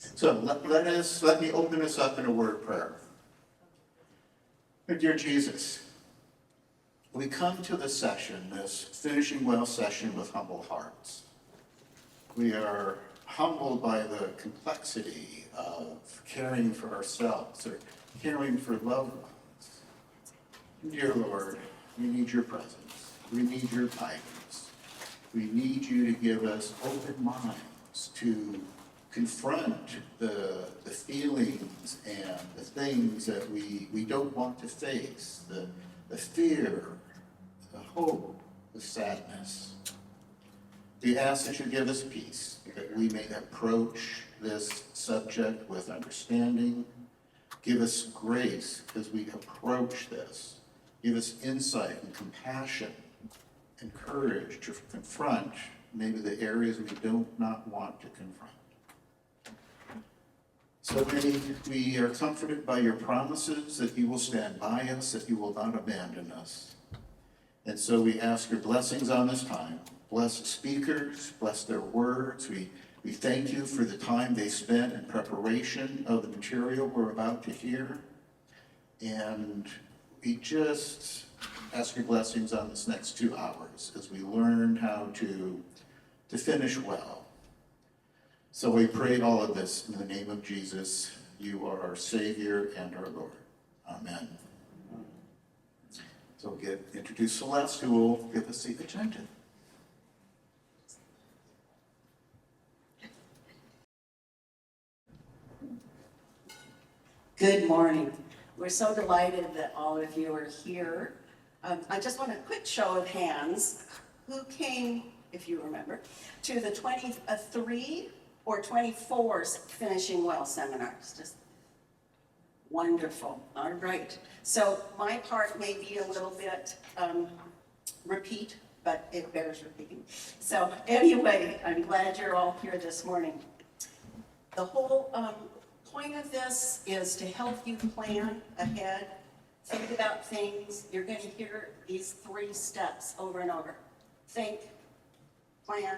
So let me open this up in a word of prayer. Dear Jesus, we come to this session, this finishing well session with humble hearts. We are humbled by the complexity of caring for ourselves or caring for loved ones. Dear Lord, we need your presence. We need your guidance. We need you to give us open minds to confront the feelings and the things that we don't want to face, the fear, the hope, the sadness. We ask that you give us peace, that we may approach this subject with understanding. Give us grace as we approach this. Give us insight and compassion and courage to confront maybe the areas we do not want to confront. So we are comforted by your promises that you will stand by us, that you will not abandon us. And so we ask your blessings on this time. Bless the speakers, bless their words. We thank you for the time they spent in preparation of the material we're about to hear. And we just ask your blessings on this next 2 hours as we learn how to finish well. So we pray all of this in the name of Jesus. You are our Savior and our Lord. Amen. So we'll introduce Celeste, who will give us the agenda. Good morning. We're so delighted that all of you are here. I just want a quick show of hands. Who came, if you remember, to the 23 or 24 Finishing Well seminars? Just wonderful. All right. So my part may be a little bit repeat, but it bears repeating. So anyway, I'm glad you're all here this morning. The whole point of this is to help you plan ahead, think about things. You're going to hear these 3 steps over and over. Think, plan,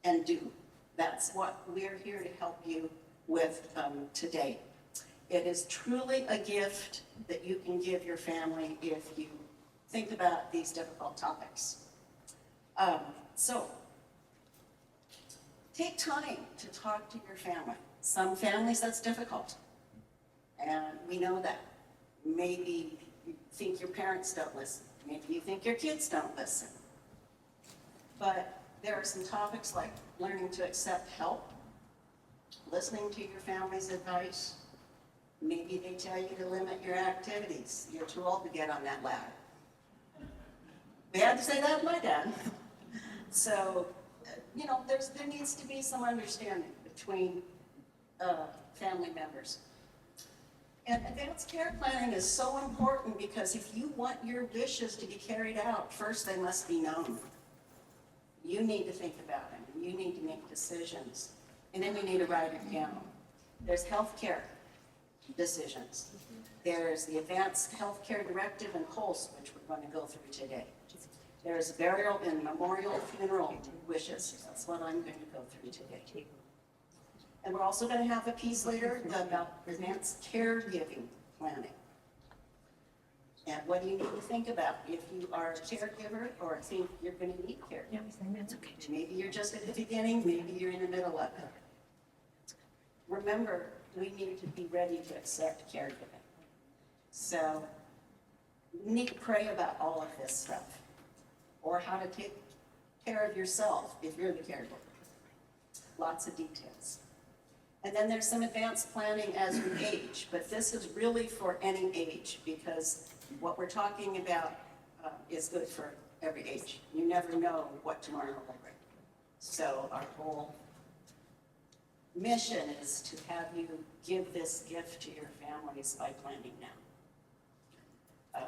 and do. That's what we're here to help you with today. It is truly a gift that you can give your family if you think about these difficult topics. So, take time to talk to your family. Some families, that's difficult, and we know that. Maybe you think your parents don't listen. Maybe you think your kids don't listen. But there are some topics like learning to accept help, listening to your family's advice. Maybe they tell you to limit your activities. You're too old to get on that ladder. They had to say that to my dad. So, there needs to be some understanding between family members. And advanced care planning is so important because if you want your wishes to be carried out, first they must be known. You need to think about them, and you need to make decisions, and then you need to write it down. There's healthcare decisions. There's the Advanced Healthcare Directive and COLS, which we're going to go through today. There's burial and memorial funeral wishes. That's what I'm going to go through today. And we're also going to have a piece later about advanced caregiving planning. And what do you need to think about if you are a caregiver or think you're going to need caregiving? Maybe you're just at the beginning, maybe you're in the middle of it. Remember, we need to be ready to accept caregiving. So you need to pray about all of this stuff, or how to take care of yourself if you're the caregiver. Lots of details. And then there's some advanced planning as we age, but this is really for any age because what we're talking about is good for every age. You never know what tomorrow will bring. So our whole mission is to have you give this gift to your families by planning now.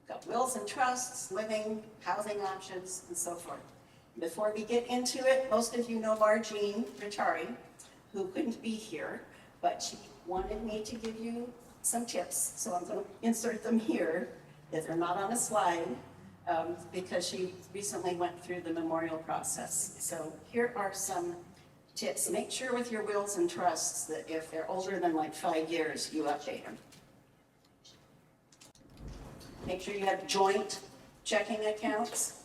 Got wills and trusts, living, housing options, and so forth. Before we get into it, most of you know Margene Rittari, who couldn't be here, but she wanted me to give you some tips, so I'm going to insert them here, if they're not on a slide, because she recently went through the memorial process. So here are some tips. Make sure with your wills and trusts that if they're older than like 5 years, you update them. Make sure you have joint checking accounts.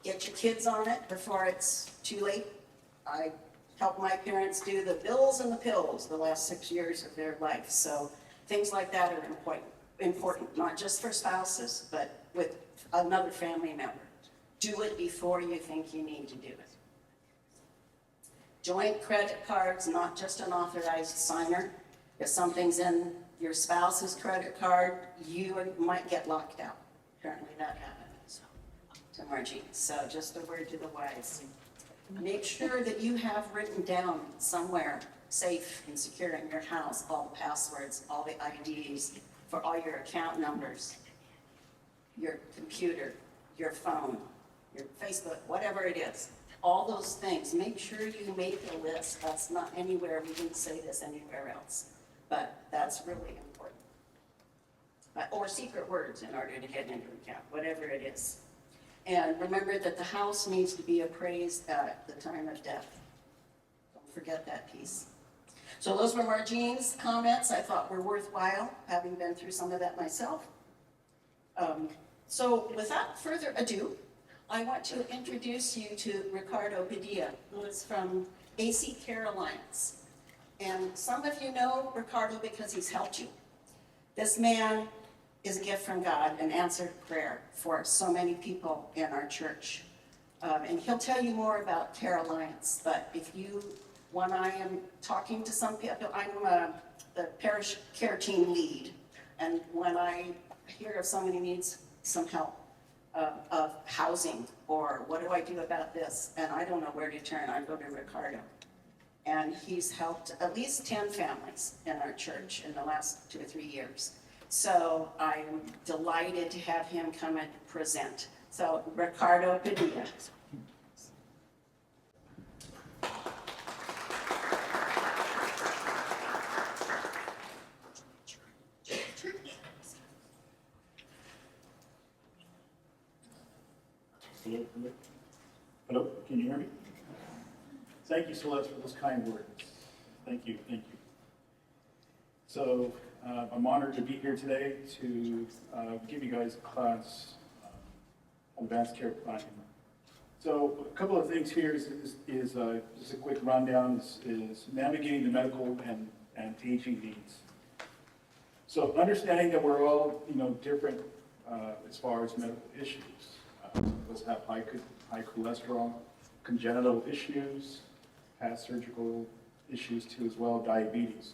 Get your kids on it before it's too late. I helped my parents do the bills and the pills the last 6 years of their life. So things like that are important, not just for spouses, but with another family member. Do it before you think you need to do it. Joint credit cards, not just an authorized signer. If something's in your spouse's credit card, you might get locked out. Apparently that happens to Margie. So just a word to the wise. Make sure that you have written down somewhere safe and secure in your house all the passwords, all the IDs for all your account numbers, your computer, your phone, your Facebook, whatever it is. All those things, make sure you make a list. That's not anywhere, we didn't say this anywhere else, but that's really important. Or secret words in order to get into account, whatever it is. And remember that the house needs to be appraised at the time of death. Don't forget that piece. So those were Marjean's comments. I thought were worthwhile, having been through some of that myself. So without further ado, I want to introduce you to Ricardo Padilla, who is from AC Care Alliance. And some of you know Ricardo because he's helped you. This man is a gift from God, an answered prayer for so many people in our church. And he'll tell you more about Care Alliance, but when I am talking to some people, I'm the parish care team lead, and when I hear if somebody needs some help of housing, or what do I do about this, and I don't know where to turn, I go to Ricardo. And he's helped at least 10 families in our church in the last 2 or 3 years. So I'm delighted to have him come and present. So Ricardo Padilla. Hello, can you hear me? Thank you, Celeste, for those kind words. Thank you, thank you. So I'm honored to be here today to give you guys a class on advanced care planning. So a couple of things here is just a quick rundown is navigating the medical and aging needs. So understanding that we're all different as far as medical issues. Some of us have high cholesterol, congenital issues, past surgical issues too as well, diabetes.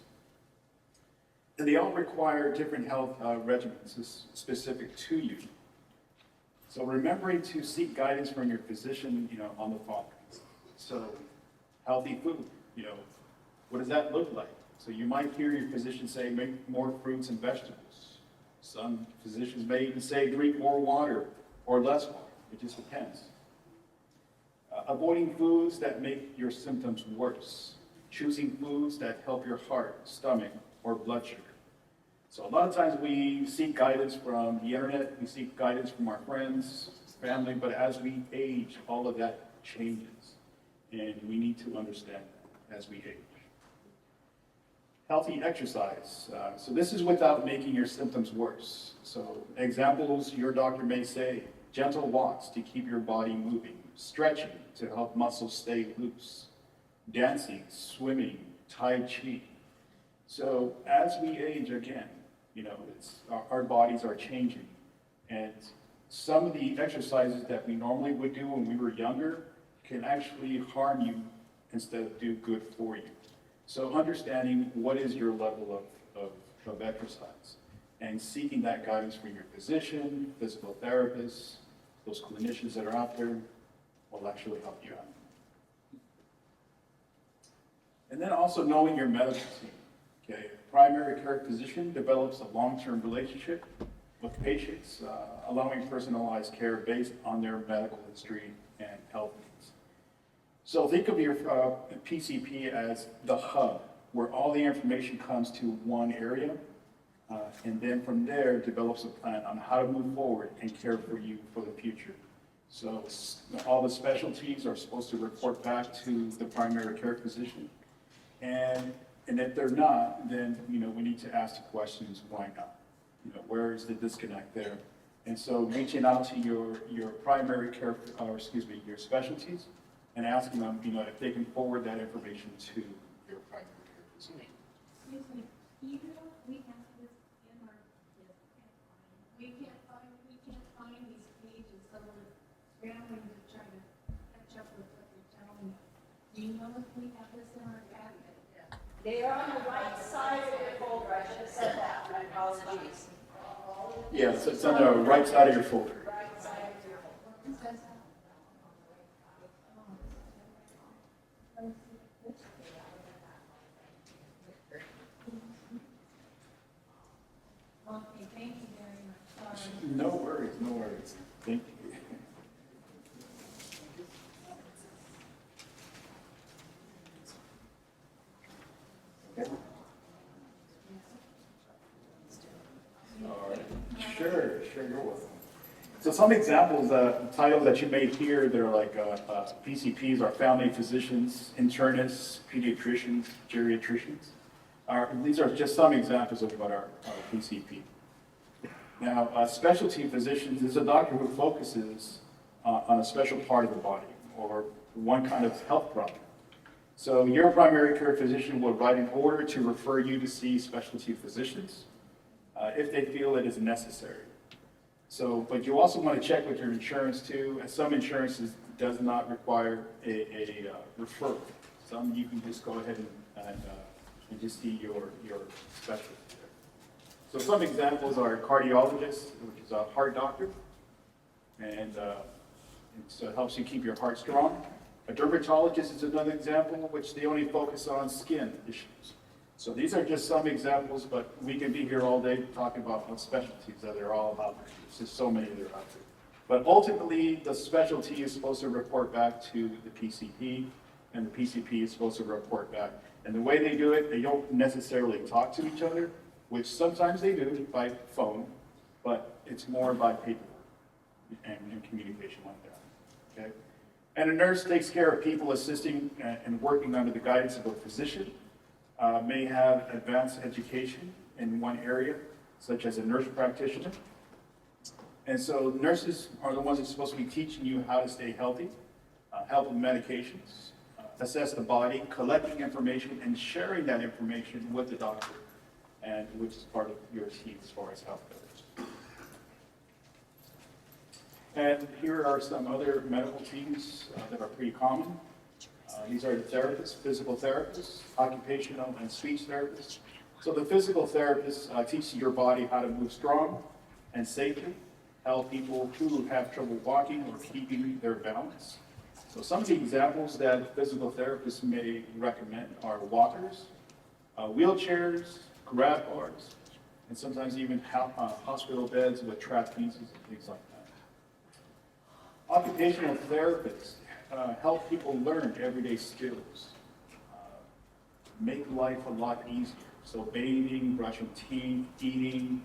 And they all require different health regimens specific to you. So remembering to seek guidance from your physician, on the following. So healthy food, what does that look like? So you might hear your physician say, make more fruits and vegetables. Some physicians may even say, drink more water or less water. It just depends. Avoiding foods that make your symptoms worse. Choosing foods that help your heart, stomach, or blood sugar. So a lot of times we seek guidance from the internet, we seek guidance from our friends, family, but as we age, all of that changes. And we need to understand that as we age. Healthy exercise. So this is without making your symptoms worse. So examples, your doctor may say, gentle walks to keep your body moving, stretching to help muscles stay loose, dancing, swimming, Tai Chi. So as we age again, our bodies are changing. And some of the exercises that we normally would do when we were younger can actually harm you instead of do good for you. So understanding what is your level of exercise and seeking that guidance from your physician, physical therapist, those clinicians that are out there will actually help you out. And then also knowing your medical team. Okay, primary care physician develops a long-term relationship with patients, allowing personalized care based on their medical history and health needs. So think of your PCP as the hub, where all the information comes to one area, and then from there develops a plan on how to move forward and care for you for the future. So all the specialties are supposed to report back to the primary care physician. And if they're not, then, we need to ask the questions, why not? Where is the disconnect there? And so reaching out to your primary care, your specialties, and asking them, if they can forward that information to your primary care physician. Excuse me, we have this in our, we can't find these pages, so we're scrambling to try to catch up with what you're telling us. Do you know if we have this in our packet? They are on the right side of your folder. I should have said that. My apologies. Yeah, so it's on the right side of your folder. Right side of your folder. It says, okay, thank you very much. Sorry. No worries, no worries. Thank you. Okay. All right. Sure, you're welcome. So some examples, titles that you made here, they're like PCPs are family physicians, internists, pediatricians, geriatricians. These are just some examples of what are PCP. Now, specialty physicians is a doctor who focuses on a special part of the body or one kind of health problem. So your primary care physician will write an order to refer you to see specialty physicians if they feel it is necessary. So, but you also want to check with your insurance too, and some insurances does not require a referral. Some you can just go ahead and just see your specialist there. So some examples are a cardiologist, which is a heart doctor, and so it helps you keep your heart strong. A dermatologist is another example, which they only focus on skin issues. So these are just some examples, but we can be here all day talking about what specialties that they're all about. There's just so many that are out there. But ultimately, the specialty is supposed to report back to the PCP, and the PCP is supposed to report back. And the way they do it, they don't necessarily talk to each other, which sometimes they do by phone, but it's more by paperwork and communication like that, okay? And a nurse takes care of people assisting and working under the guidance of a physician, may have advanced education in one area, such as a nurse practitioner. And so nurses are the ones that are supposed to be teaching you how to stay healthy, help with medications, assess the body, collecting information, and sharing that information with the doctor, and which is part of your team as far as health goes. And here are some other medical teams that are pretty common. These are the therapists, physical therapists, occupational and speech therapists. So the physical therapist teaches your body how to move strong and safely, help people who have trouble walking or keeping their balance. So some of the examples that physical therapists may recommend are walkers, wheelchairs, grab bars, and sometimes even hospital beds with trapezes and things like that. Occupational therapists help people learn everyday skills, make life a lot easier. So bathing, brushing teeth, eating,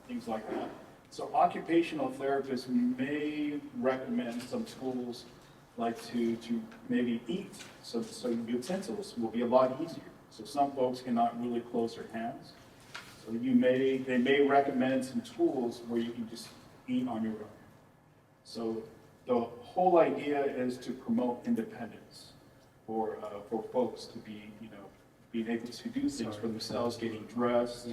things like that. So occupational therapists may recommend some tools like to maybe eat, so utensils will be a lot easier. So some folks cannot really close their hands. So they may recommend some tools where you can just eat on your own. So the whole idea is to promote independence for folks to be, being able to do things for themselves, getting dressed,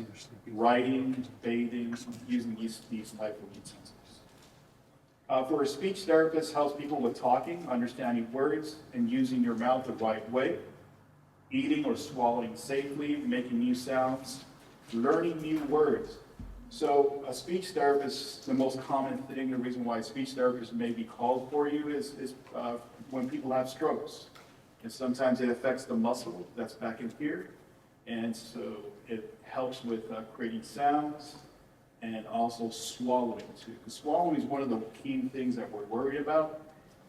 writing, bathing, using these type of utensils. For a speech therapist, helps people with talking, understanding words, and using your mouth the right way, eating or swallowing safely, making new sounds, learning new words. So a speech therapist, the most common thing, the reason why a speech therapist may be called for you is when people have strokes. And sometimes it affects the muscle that's back in here. And so it helps with creating sounds and also swallowing too. Because swallowing is one of the key things that we're worried about.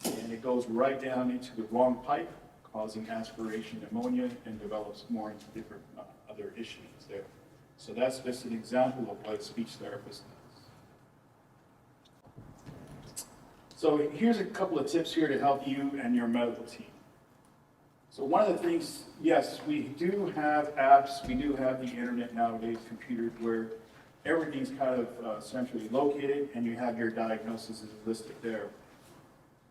And it goes right down into the wrong pipe, causing aspiration pneumonia, and develops more into different other issues there. So that's just an example of what a speech therapist does. So here's a couple of tips here to help you and your medical team. So one of the things, yes, we do have apps, we do have the internet nowadays, computers, where everything's kind of centrally located and you have your diagnoses listed there.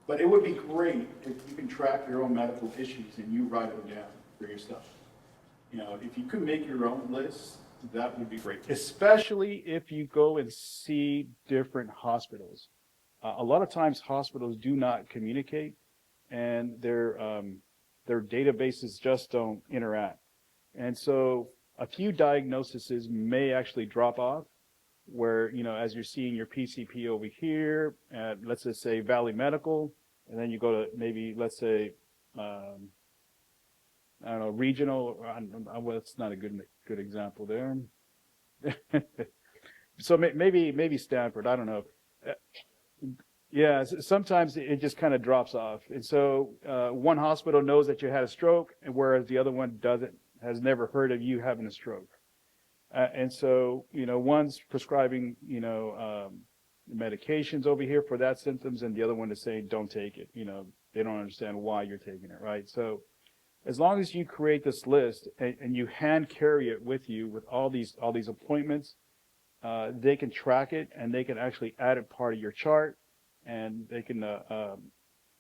But it would be great if you can track your own medical issues and you write them down for yourself. You know, if you could make your own list, that would be great. Especially if you go and see different hospitals. A lot of times hospitals do not communicate and their databases just don't interact. And so a few diagnoses may actually drop off where, you know, as you're seeing your PCP over here at, let's just say Valley Medical, and then you go to maybe, let's say, I don't know, regional, well, it's not a good example there. So maybe Stanford, I don't know. Yeah, sometimes it just kind of drops off. And so one hospital knows that you had a stroke, and whereas the other one has never heard of you having a stroke. And so, you know, one's prescribing, you know, medications over here for that symptoms, and the other one is saying, don't take it. You know, they don't understand why you're taking it, right? So as long as you create this list and you hand carry it with you with all these appointments, they can track it and they can actually add it part of your chart, and they can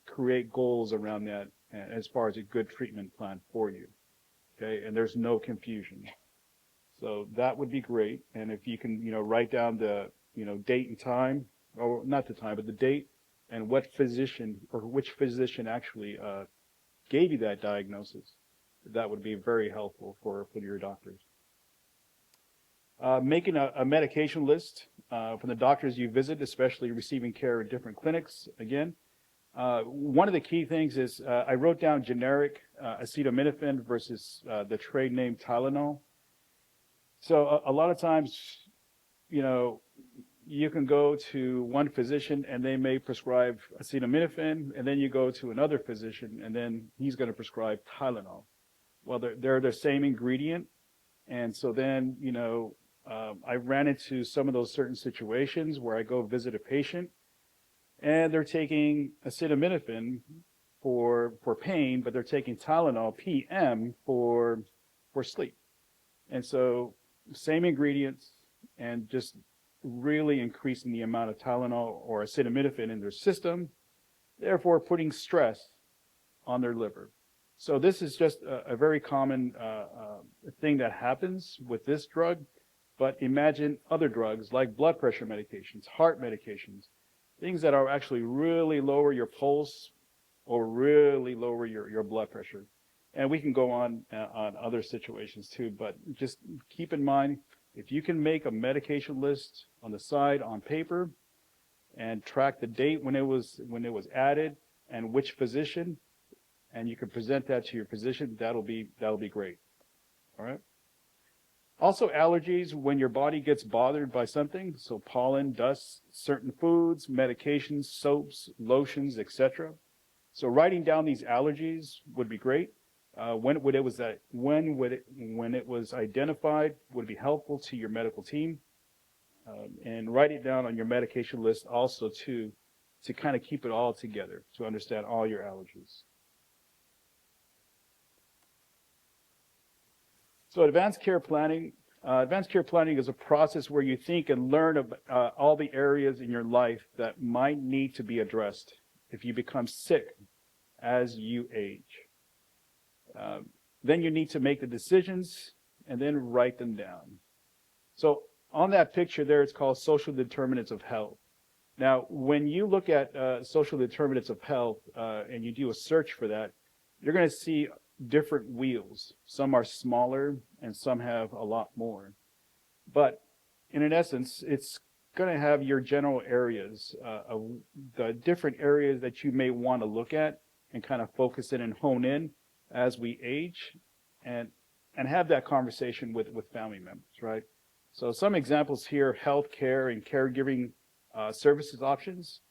create goals around that as far as a good treatment plan for you. Okay, and there's no confusion. So that would be great. And if you can, you know, write down the, you know, date and time, or not the time, but the date and what physician or which physician actually gave you that diagnosis, that would be very helpful for your doctors. Making a medication list from the doctors you visit, especially receiving care in different clinics. Again, one of the key things is I wrote down generic acetaminophen versus the trade name Tylenol. So a lot of times, you know, you can go to one physician and they may prescribe acetaminophen, and then you go to another physician and then he's going to prescribe Tylenol. Well, they're the same ingredient, and so then, you know, I ran into some of those certain situations where I go visit a patient and they're taking acetaminophen for pain, but they're taking Tylenol PM for sleep. And so same ingredients and just really increasing the amount of Tylenol or acetaminophen in their system, therefore putting stress on their liver. So this is just a very common thing that happens with this drug, but imagine other drugs like blood pressure medications, heart medications, things that are actually really lower your pulse or really lower your blood pressure. And we can go on other situations too, but just keep in mind, if you can make a medication list on the side on paper and track the date when it was added and which physician, and you can present that to your physician, that'll be great. All right. Also allergies, when your body gets bothered by something, so pollen, dust, certain foods, medications, soaps, lotions, etc. So writing down these allergies would be great. When it was identified would be helpful to your medical team, and write it down on your medication list also to kind of keep it all together, to understand all your allergies. So advanced care planning is a process where you think and learn about all the areas in your life that might need to be addressed if you become sick as you age. Then you need to make the decisions and then write them down. So on that picture there, it's called social determinants of health. Now, when you look at social determinants of health and you do a search for that, you're going to see different wheels. Some are smaller and some have a lot more. But in essence, it's going to have your general areas of the different areas that you may want to look at and kind of focus in and hone in as we age, and have that conversation with family members, right? So some examples here: health care and caregiving services options,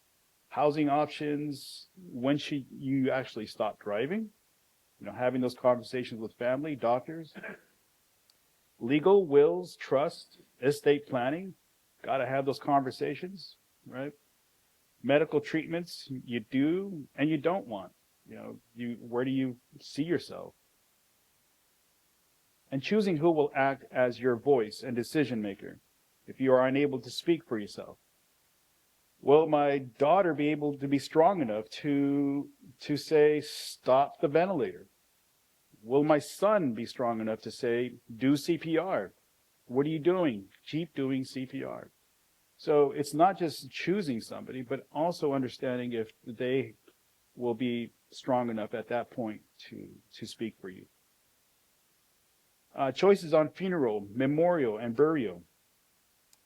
housing options, when should you actually stop driving, you know, having those conversations with family, doctors, legal, wills, trust, estate planning, got to have those conversations, right? medical treatments you do and you don't want. Where do you see yourself? And choosing who will act as your voice and decision maker if you are unable to speak for yourself. Will my daughter be able to be strong enough to say, stop the ventilator? Will my son be strong enough to say, do CPR? What are you doing? Keep doing CPR. So it's not just choosing somebody, but also understanding if they will be strong enough at that point to speak for you. Choices on funeral, memorial, and burial,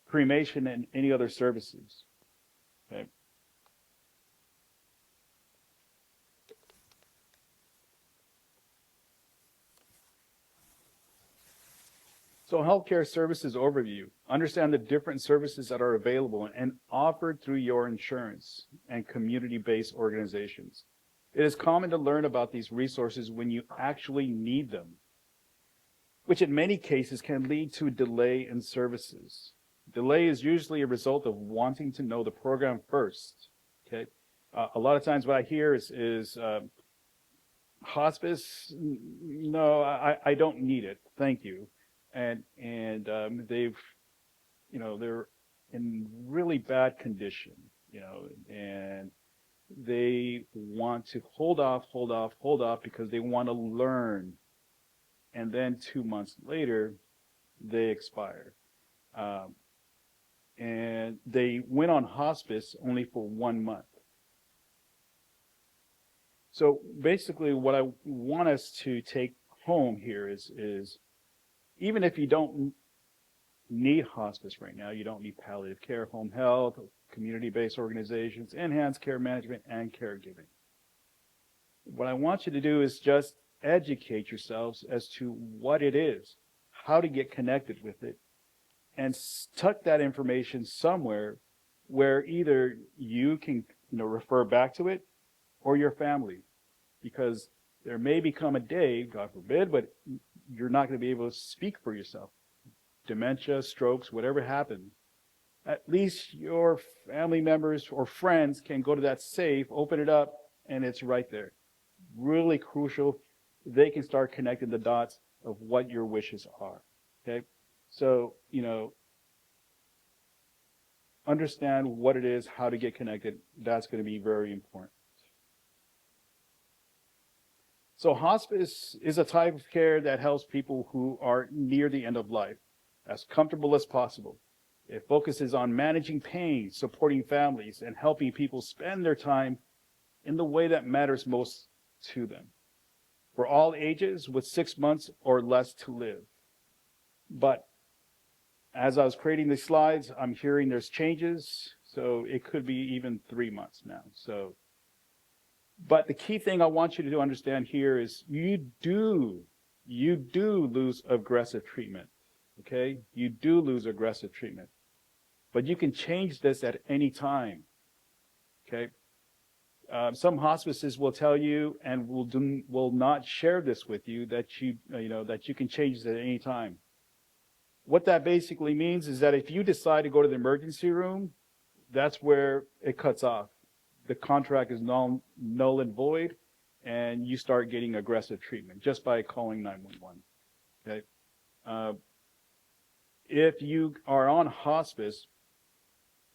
cremation, and any other services. Okay. So healthcare services overview. Understand the different services that are available and offered through your insurance and community-based organizations. It is common to learn about these resources when you actually need them, which in many cases can lead to delay in services. Delay is usually a result of wanting to know the program first. Okay, a lot of times what I hear is hospice. No, I don't need it. Thank you. And they've, they're in really bad condition, and they want to hold off because they want to learn. And then 2 months later, they expire. And they went on hospice only for 1 month. So basically what I want us to take home here is even if you don't need hospice right now, you don't need palliative care, home health, community-based organizations, enhanced care management, and caregiving. What I want you to do is just educate yourselves as to what it is, how to get connected with it, and tuck that information somewhere where either you can refer back to it or your family, because there may become a day, God forbid, but you're not going to be able to speak for yourself. Dementia, strokes, whatever happens. At least your family members or friends can go to that safe, open it up, and it's right there. Really crucial. They can start connecting the dots of what your wishes are. Okay? So, understand what it is, how to get connected. That's going to be very important. So hospice is a type of care that helps people who are near the end of life as comfortable as possible. It focuses on managing pain, supporting families, and helping people spend their time in the way that matters most to them. For all ages with 6 months or less to live. But as I was creating these slides, I'm hearing there's changes, so it could be even 3 months now. But the key thing I want you to understand here is you do lose aggressive treatment, okay? You do lose aggressive treatment. But you can change this at any time, okay? Some hospices will tell you and will not share this with you that that you can change this at any time. What that basically means is that if you decide to go to the emergency room, that's where it cuts off. The contract is null and void, and you start getting aggressive treatment just by calling 911. Okay. If you are on hospice,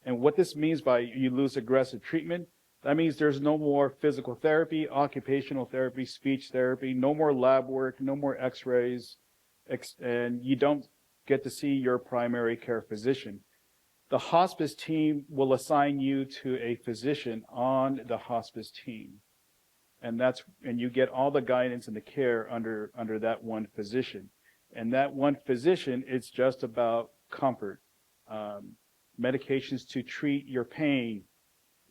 and what this means by you lose aggressive treatment, that means there's no more physical therapy, occupational therapy, speech therapy, no more lab work, no more x-rays, and you don't get to see your primary care physician. The hospice team will assign you to a physician on the hospice team. And you get all the guidance and the care under that one physician. And that one physician, it's just about comfort, medications to treat your pain,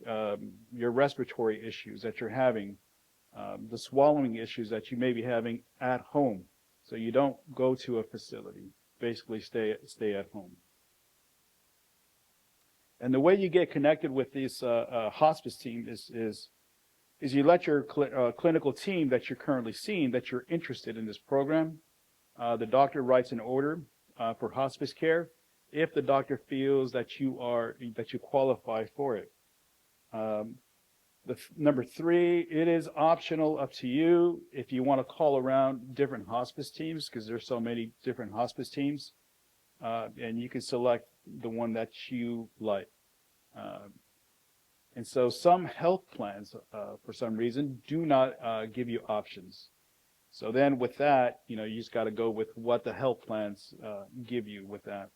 your respiratory issues that you're having, the swallowing issues that you may be having at home. So you don't go to a facility. Basically stay at home. And the way you get connected with this hospice team is you let your clinical team that you're currently seeing, that you're interested in this program. The doctor writes an order for hospice care if the doctor feels that you qualify for it. Number 3, it is optional, up to you if you want to call around different hospice teams, because there's so many different hospice teams, and you can select the one that you like. And so some health plans, for some reason, do not give you options. So then with that, you just got to go with what the health plans give you with that.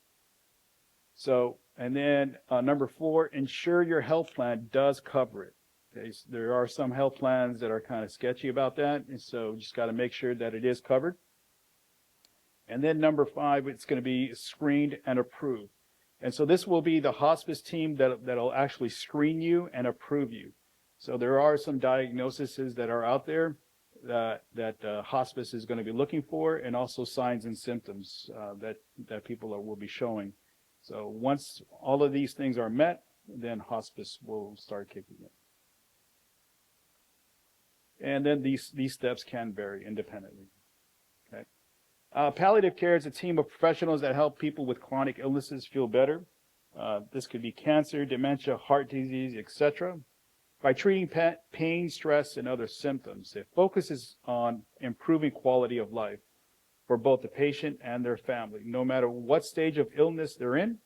So, and then number 4, ensure your health plan does cover it. Okay, so there are some health plans that are kind of sketchy about that, and so just got to make sure that it is covered. And then number 5, it's going to be screened and approved. And so this will be the hospice team that'll actually screen you and approve you. So there are some diagnoses that are out there that hospice is going to be looking for, and also signs and symptoms that people will be showing. So once all of these things are met, then hospice will start kicking in. And then these steps can vary independently. Okay. Palliative care is a team of professionals that help people with chronic illnesses feel better. This could be cancer, dementia, heart disease, etc. By treating pain, stress, and other symptoms, it focuses on improving quality of life for both the patient and their family, no matter what stage of illness they're in.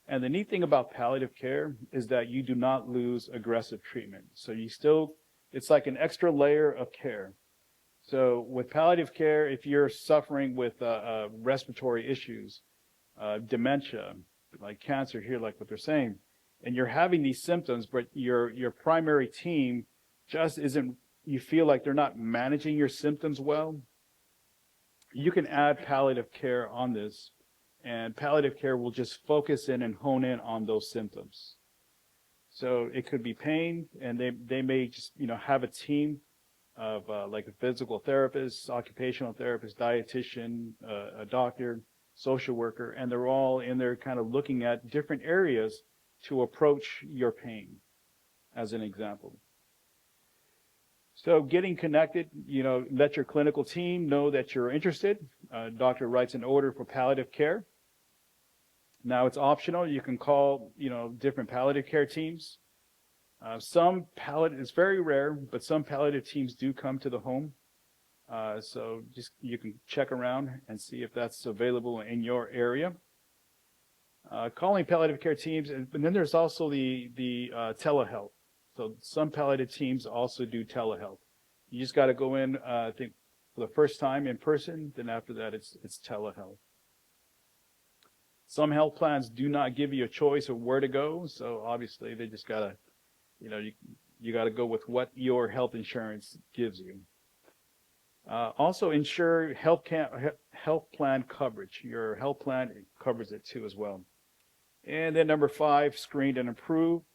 And the neat thing about palliative care is that you do not lose aggressive treatment. So it's like an extra layer of care. So with palliative care, if you're suffering with respiratory issues, dementia, like cancer here, like what they're saying, and you're having these symptoms, but your primary team just isn't, you feel like they're not managing your symptoms well, you can add palliative care on this, and palliative care will just focus in and hone in on those symptoms. So it could be pain, and they may just have a team of like a physical therapist, occupational therapist, dietitian, a doctor, social worker, and they're all in there kind of looking at different areas to approach your pain, as an example. So getting connected, let your clinical team know that you're interested. Doctor writes an order for palliative care. Now it's optional. You can call, different palliative care teams. It's very rare, but some palliative teams do come to the home. So just you can check around and see if that's available in your area. Calling palliative care teams, and then there's also the telehealth. So some palliative teams also do telehealth. You just got to go in, I think, for the first time in person. Then after that, it's telehealth. Some health plans do not give you a choice of where to go. So obviously, they just got to, you got to go with what your health insurance gives you. Also, ensure health plan coverage. Your health plan covers it too as well. And then number 5, screened and approved.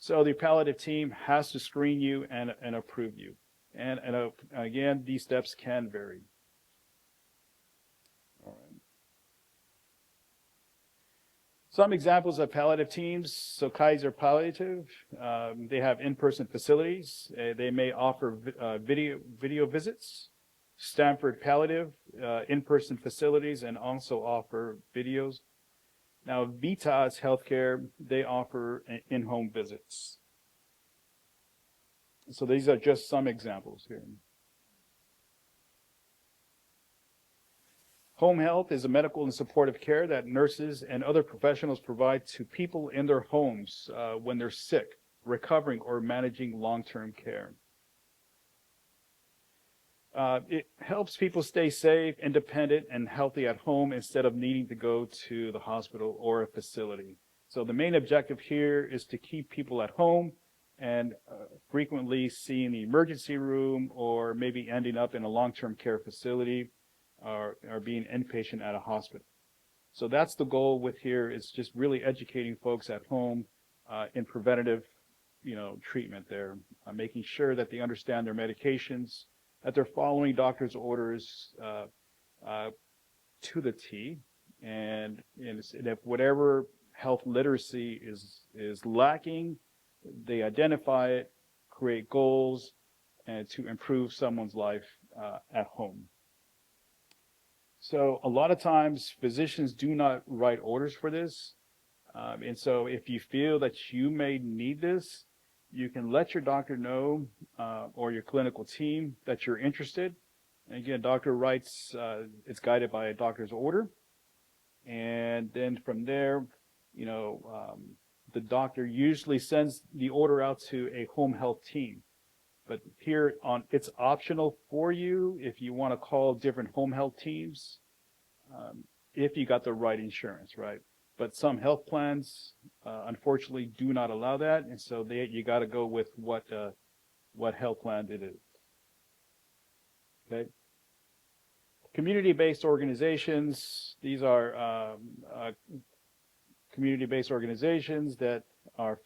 So the palliative team has to screen you and approve you. And again, these steps can vary. All right. Some examples of palliative teams. So Kaiser Palliative, they have in-person facilities. They may offer video visits. Stanford Palliative, in-person facilities, and also offer videos. Now, Milpitas Healthcare, they offer in-home visits. So these are just some examples here. Home health is a medical and supportive care that nurses and other professionals provide to people in their homes when they're sick, recovering, or managing long-term care. It helps people stay safe, independent, and healthy at home instead of needing to go to the hospital or a facility. So the main objective here is to keep people at home and frequently seeing the emergency room, or maybe ending up in a long-term care facility, or being inpatient at a hospital. So that's the goal with here, is just really educating folks at home in preventative, treatment there, making sure that they understand their medications, that they're following doctor's orders to the T, and if whatever health literacy is lacking, they identify it, create goals, and to improve someone's life at home. So a lot of times physicians do not write orders for this, and so if you feel that you may need this, you can let your doctor know or your clinical team that you're interested. And again, doctor writes, it's guided by a doctor's order. And then from there, the doctor usually sends the order out to a home health team. But here it's optional for you if you want to call different home health teams, if you got the right insurance, right? But some health plans, unfortunately, do not allow that, and so you got to go with what health plan it is. Okay. Community-based organizations. These are community-based organizations that are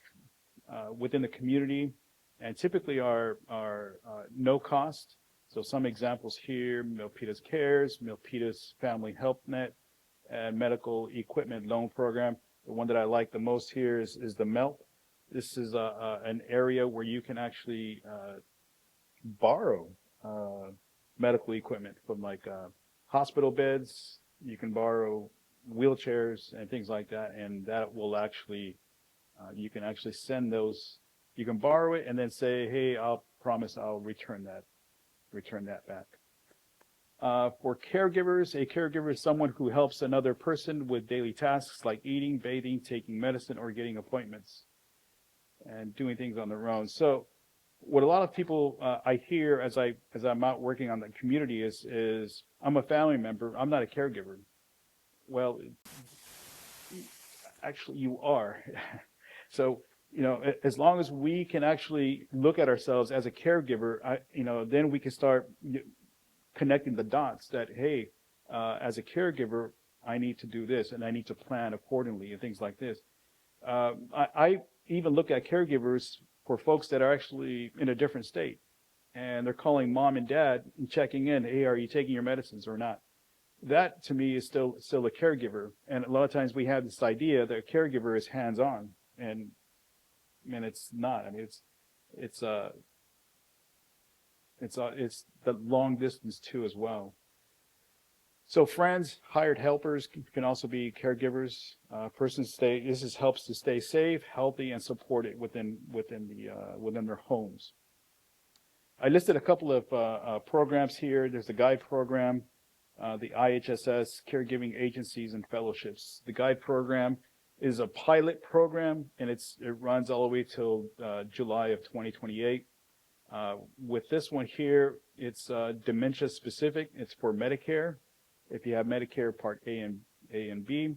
within the community, and typically are no cost. So some examples here: Milpitas Cares, Milpitas Family Help Net, and Medical Equipment Loan Program. The one that I like the most here is the MELP. This is an area where you can actually borrow medical equipment from like hospital beds. You can borrow wheelchairs and things like that, and that will actually, you can actually send those. You can borrow it and then say, hey, I'll promise I'll return that back. For caregivers, a caregiver is someone who helps another person with daily tasks like eating, bathing, taking medicine, or getting appointments, and doing things on their own. So what a lot of people I hear as I'm out working on the community is I'm a family member, I'm not a caregiver. Well, actually you are. So, as long as we can actually look at ourselves as a caregiver, then we can start connecting the dots that, hey, as a caregiver, I need to do this and I need to plan accordingly and things like this. I even look at caregivers for folks that are actually in a different state, and they're calling mom and dad and checking in, hey, are you taking your medicines or not? That to me is still a caregiver. And a lot of times we have this idea that a caregiver is hands-on, and it's not. I mean, it's the long distance too as well. So friends, hired helpers can also be caregivers. This helps to stay safe, healthy, and supported within their homes. I listed a couple of programs here. There's the GUIDE program, the IHSS, Caregiving Agencies and Fellowships. The GUIDE program is a pilot program, and it runs all the way till July of 2028. With this one here, it's dementia specific. It's for Medicare. If you have Medicare Part A and B,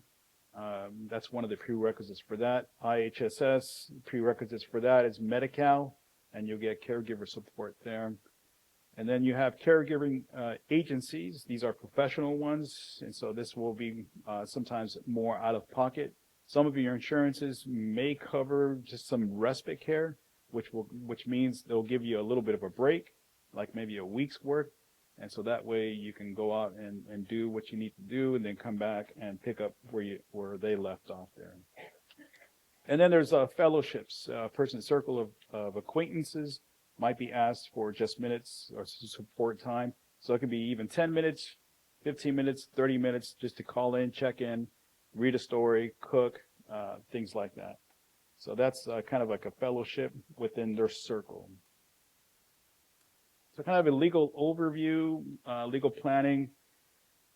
that's one of the prerequisites for that. IHSS, prerequisites for that is Medi-Cal, and you'll get caregiver support there. And then you have caregiving agencies. These are professional ones, and so this will be sometimes more out of pocket. Some of your insurances may cover just some respite care, which means they'll give you a little bit of a break, like maybe a week's worth. And so that way you can go out and do what you need to do and then come back and pick up where they left off there. And then there's fellowships. A person's circle of acquaintances might be asked for just minutes or support time. So it could be even 10 minutes, 15 minutes, 30 minutes just to call in, check in, read a story, cook, things like that. So that's kind of like a fellowship within their circle. So kind of a legal overview, legal planning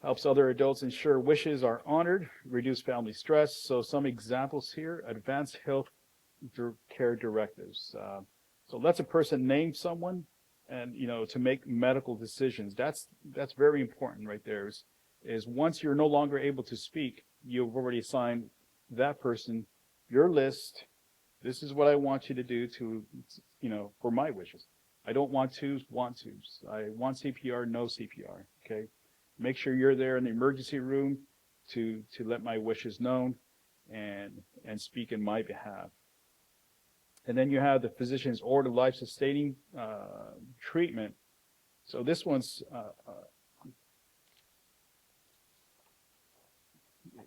helps other adults ensure wishes are honored, reduce family stress. So some examples here: advanced health care directives. So lets a person name someone and, to make medical decisions. That's very important right there, is once you're no longer able to speak, you've already assigned that person your list. This is what I want you to do to, for my wishes. I don't want tos, want tos. I want CPR, no CPR, okay? Make sure you're there in the emergency room to let my wishes known and speak in my behalf. And then you have the physician's order life-sustaining treatment. So this one's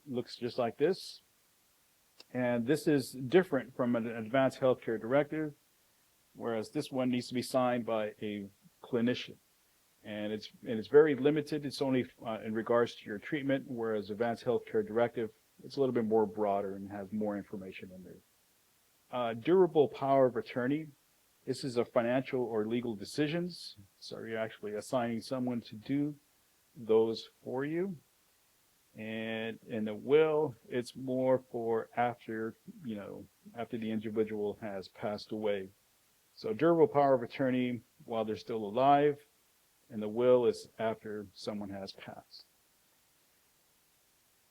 looks just like this. And this is different from an advanced healthcare directive, whereas this one needs to be signed by a clinician. And it's very limited. It's only in regards to your treatment, whereas advanced healthcare directive, it's a little bit more broader and has more information in there. durable power of attorney. This is a financial or legal decisions. So you're actually assigning someone to do those for you. And in the will, it's more for after, after the individual has passed away. So durable power of attorney while they're still alive, and the will is after someone has passed.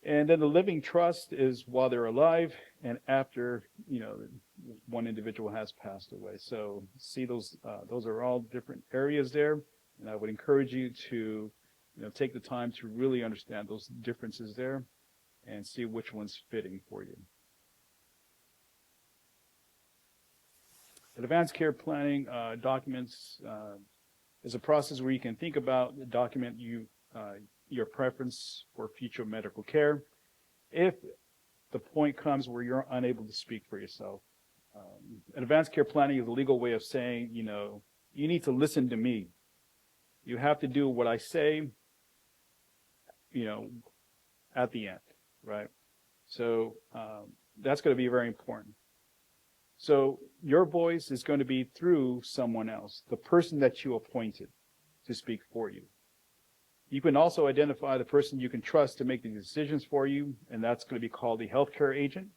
And then the living trust is while they're alive and after, one individual has passed away. So see those are all different areas there. And I would encourage you to, take the time to really understand those differences there and see which one's fitting for you. Advanced care planning documents is a process where you can think about the document your preference for future medical care. If the point comes where you're unable to speak for yourself, advanced care planning is a legal way of saying, you need to listen to me. You have to do what I say, at the end, right? So that's going to be very important. So your voice is going to be through someone else, the person that you appointed to speak for you. You can also identify the person you can trust to make the decisions for you, and that's going to be called the healthcare agent.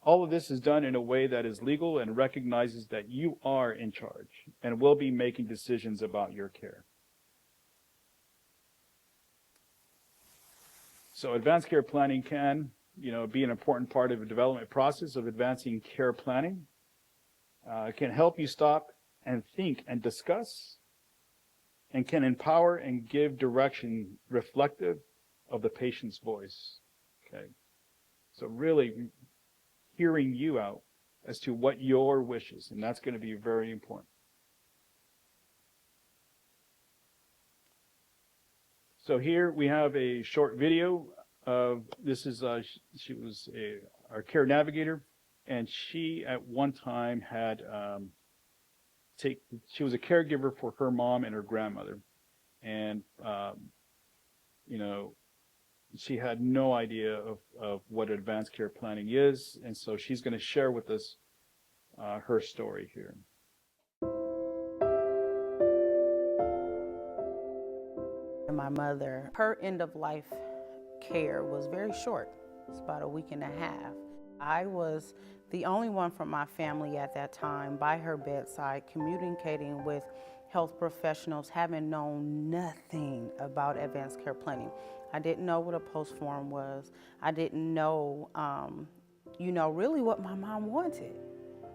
All of this is done in a way that is legal and recognizes that you are in charge and will be making decisions about your care. So advanced care planning can, be an important part of the development process of advancing care planning. It can help you stop and think and discuss, and can empower and give direction reflective of the patient's voice. Okay, so really hearing you out as to what your wishes, and that's going to be very important. So here we have a short video of, this is, she was our care navigator, and she at one time had, she was a caregiver for her mom and her grandmother. And, she had no idea of what advanced care planning is. And so she's going to share with us her story here. My mother, her end of life care was very short. It's about a week and a half. I was the only one from my family at that time by her bedside, communicating with health professionals, having known nothing about advanced care planning. I didn't know what a post-form was. I didn't know, really what my mom wanted.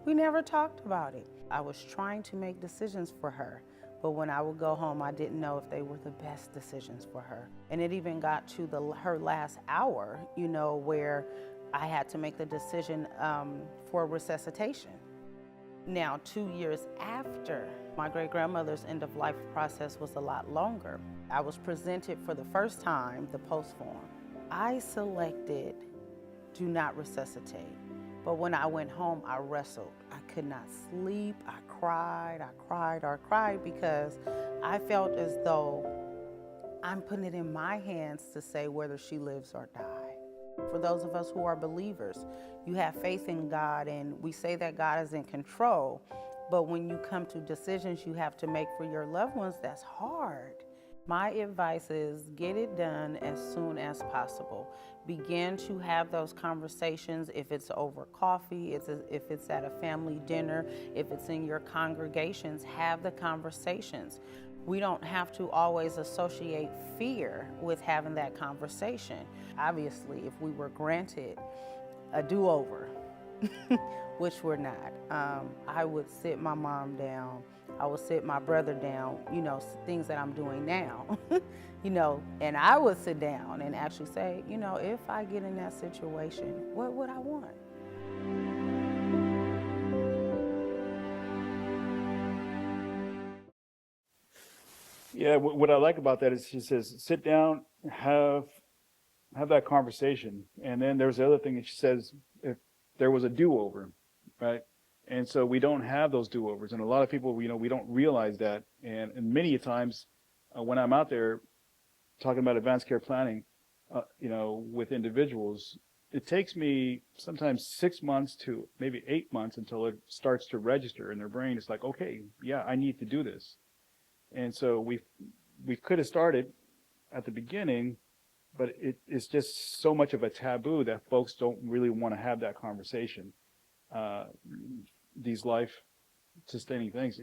We never talked about it. I was trying to make decisions for her. But when I would go home, I didn't know if they were the best decisions for her. And it even got to her last hour, where I had to make the decision for resuscitation. Now, 2 years after, my great-grandmother's end-of-life process was a lot longer. I was presented for the first time the post form. I selected do not resuscitate. But when I went home, I wrestled. I could not sleep. I cried because I felt as though I'm putting it in my hands to say whether she lives or die. For those of us who are believers, you have faith in God, and we say that God is in control. But when you come to decisions you have to make for your loved ones, that's hard. My advice is get it done as soon as possible. Begin to have those conversations, if it's over coffee, if it's at a family dinner, if it's in your congregations, have the conversations. We don't have to always associate fear with having that conversation. Obviously, if we were granted a do-over, which we're not, I would sit my mom down. I would sit my brother down, things that I'm doing now, and I would sit down and actually say, if I get in that situation, what would I want? Yeah, what I like about that is she says, sit down, have that conversation. And then there's the other thing that she says, if there was a do-over, right? And so we don't have those do-overs. And a lot of people, we don't realize that. And many times when I'm out there talking about advanced care planning, with individuals, it takes me sometimes 6 months to maybe 8 months until it starts to register in their brain. It's like, okay, yeah, I need to do this. And so we could have started at the beginning, but it's just so much of a taboo that folks don't really want to have that conversation. These life-sustaining things.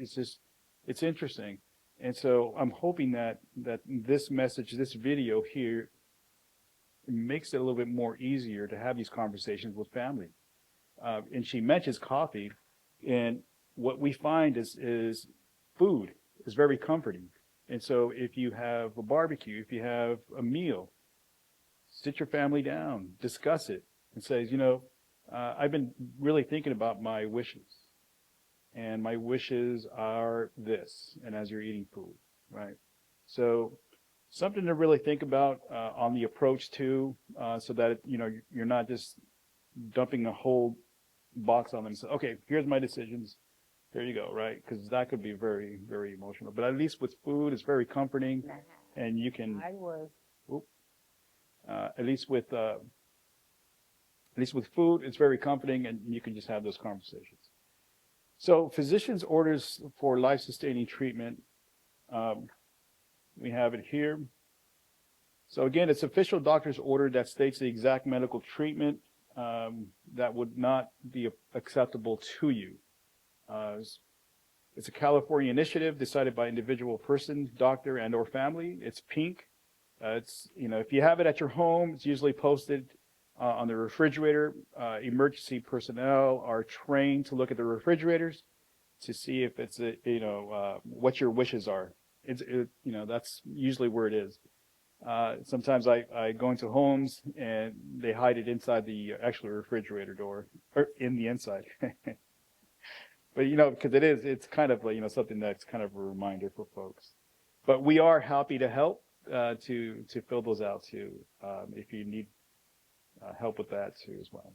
It's interesting. And so I'm hoping that this message, this video here, makes it a little bit more easier to have these conversations with family. And she mentions coffee, and what we find is food is very comforting. And so if you have a barbecue, if you have a meal, sit your family down, discuss it, and say, you know, I've been really thinking about my wishes. And my wishes are this, and as you're eating food, right? So something to really think about on the approach too, so that, you know, you're not just dumping a whole box on them and say, okay, here's my decisions. There you go, right? Because that could be very, very emotional. But at least with food, it's very comforting, and you can. At least with food, it's very comforting, and you can just have those conversations. So, physician's orders for life-sustaining treatment. We have it here. So again, it's official doctor's order that states the exact medical treatment that would not be acceptable to you. It's a California initiative decided by individual person, doctor, and/or family. It's pink. It's, you know, if you have it at your home, it's usually posted on the refrigerator. Emergency personnel are trained to look at the refrigerators to see if it's what your wishes are. You know, that's usually where it is. Sometimes I go into homes and they hide it inside the actual refrigerator door, or in the inside. But, you know, because it's kind of like, you know, something that's kind of a reminder for folks. But we are happy to help to fill those out too, if you need help with that too as well.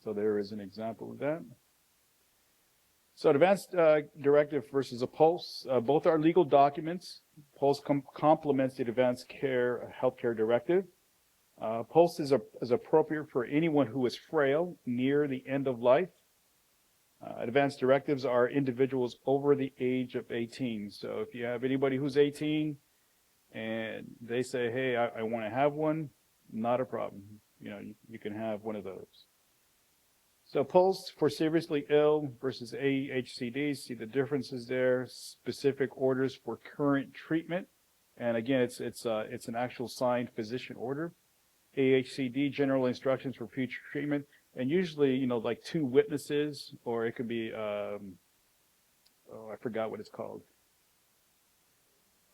So there is an example of that. So advanced directive versus a PULSE, both are legal documents. PULSE complements the advanced care healthcare directive. PULSE is appropriate for anyone who is frail, near the end of life. Advanced directives are individuals over the age of 18. So if you have anybody who's 18 and they say, hey, I want to have one, not a problem. You know, you can have one of those. So PULSE for seriously ill versus AHCD, see the differences there. Specific orders for current treatment, and again, it's an actual signed physician order. AHCD, general instructions for future treatment, and usually, you know, like 2 witnesses, or it could be I forgot what it's called.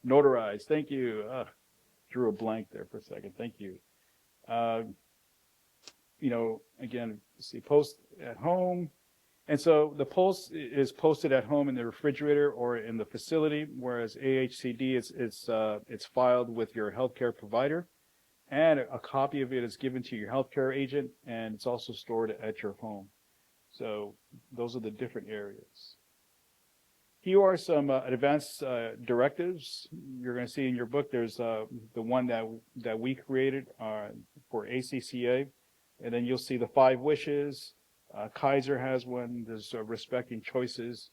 Notarized. Thank you. Drew a blank there for a second. Thank you. You know, again, see, post at home. And so the PULSE is posted at home in the refrigerator or in the facility, whereas AHCD it's filed with your healthcare provider, and a copy of it is given to your healthcare agent, and it's also stored at your home. So those are the different areas. Here are some advanced directives. You're going to see in your book, there's the one that we created for ACCA. And then you'll see the 5 wishes. Kaiser has one. There's respecting choices.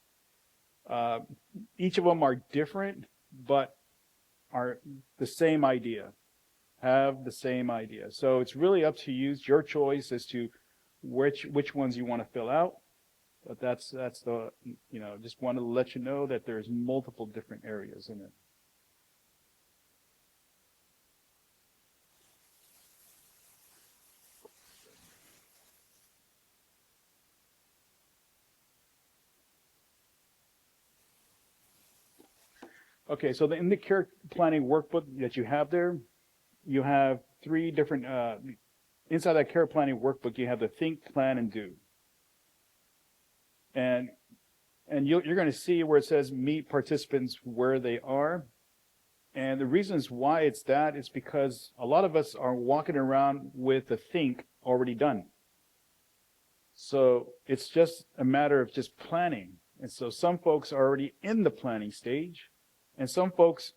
Each of them are different, but are the same idea. Have the same idea. So it's really up to you. It's your choice as to which ones you want to fill out. But that's the, you know, just wanted to let you know that there's multiple different areas in it. Okay, so in the care planning workbook that you have there, you have 3 different, inside that care planning workbook, you have the think, plan, and do. And you're going to see where it says meet participants where they are. And the reasons why it's that is because a lot of us are walking around with the think already done. So it's just a matter of just planning. And so some folks are already in the planning stage, and some folks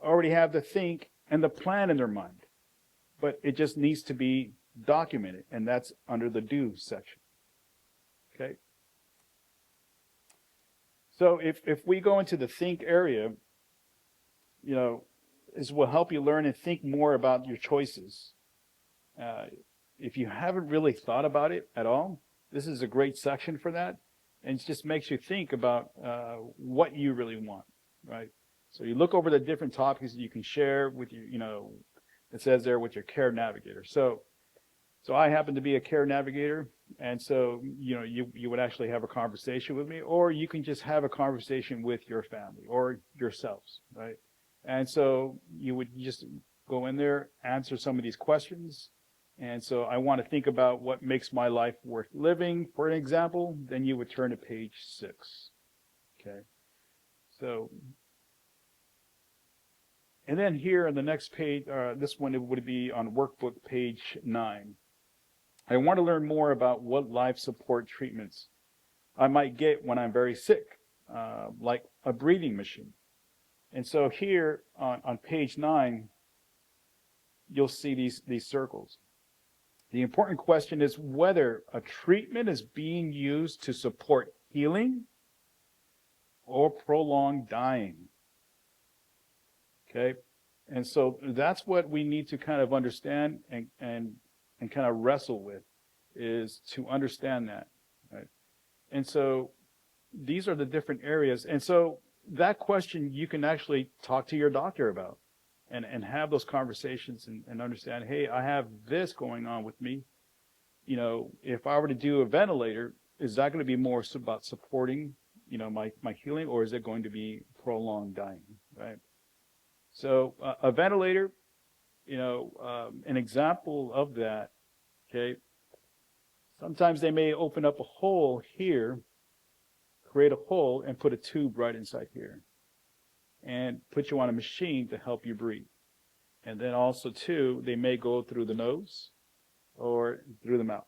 already have the think and the plan in their mind. But it just needs to be document it, and that's under the do section. Okay. So if we go into the think area, this will help you learn and think more about your choices. If you haven't really thought about it at all, this is a great section for that. And it just makes you think about what you really want, right? So you look over the different topics that you can share with your, it says there with your care navigator. So I happen to be a care navigator, and so, you would actually have a conversation with me, or you can just have a conversation with your family or yourselves, right? And so you would just go in there, answer some of these questions. And so I want to think about what makes my life worth living, for an example. Then you would turn to page 6. Okay. So, and then here on the next page, this one, it would be on workbook page 9. I want to learn more about what life support treatments I might get when I'm very sick, like a breathing machine. And so here on page 9, you'll see these circles. The important question is whether a treatment is being used to support healing or prolong dying. Okay? And so that's what we need to kind of understand and kind of wrestle with, is to understand that. Right? And so these are the different areas. And so that question you can actually talk to your doctor about and have those conversations and understand, hey, I have this going on with me. If I were to do a ventilator, is that going to be more about supporting, my healing, or is it going to be prolonged dying, right? So a ventilator, an example of that, okay, sometimes they may open up a hole here, create a hole, and put a tube right inside here and put you on a machine to help you breathe. And then also, too, they may go through the nose or through the mouth.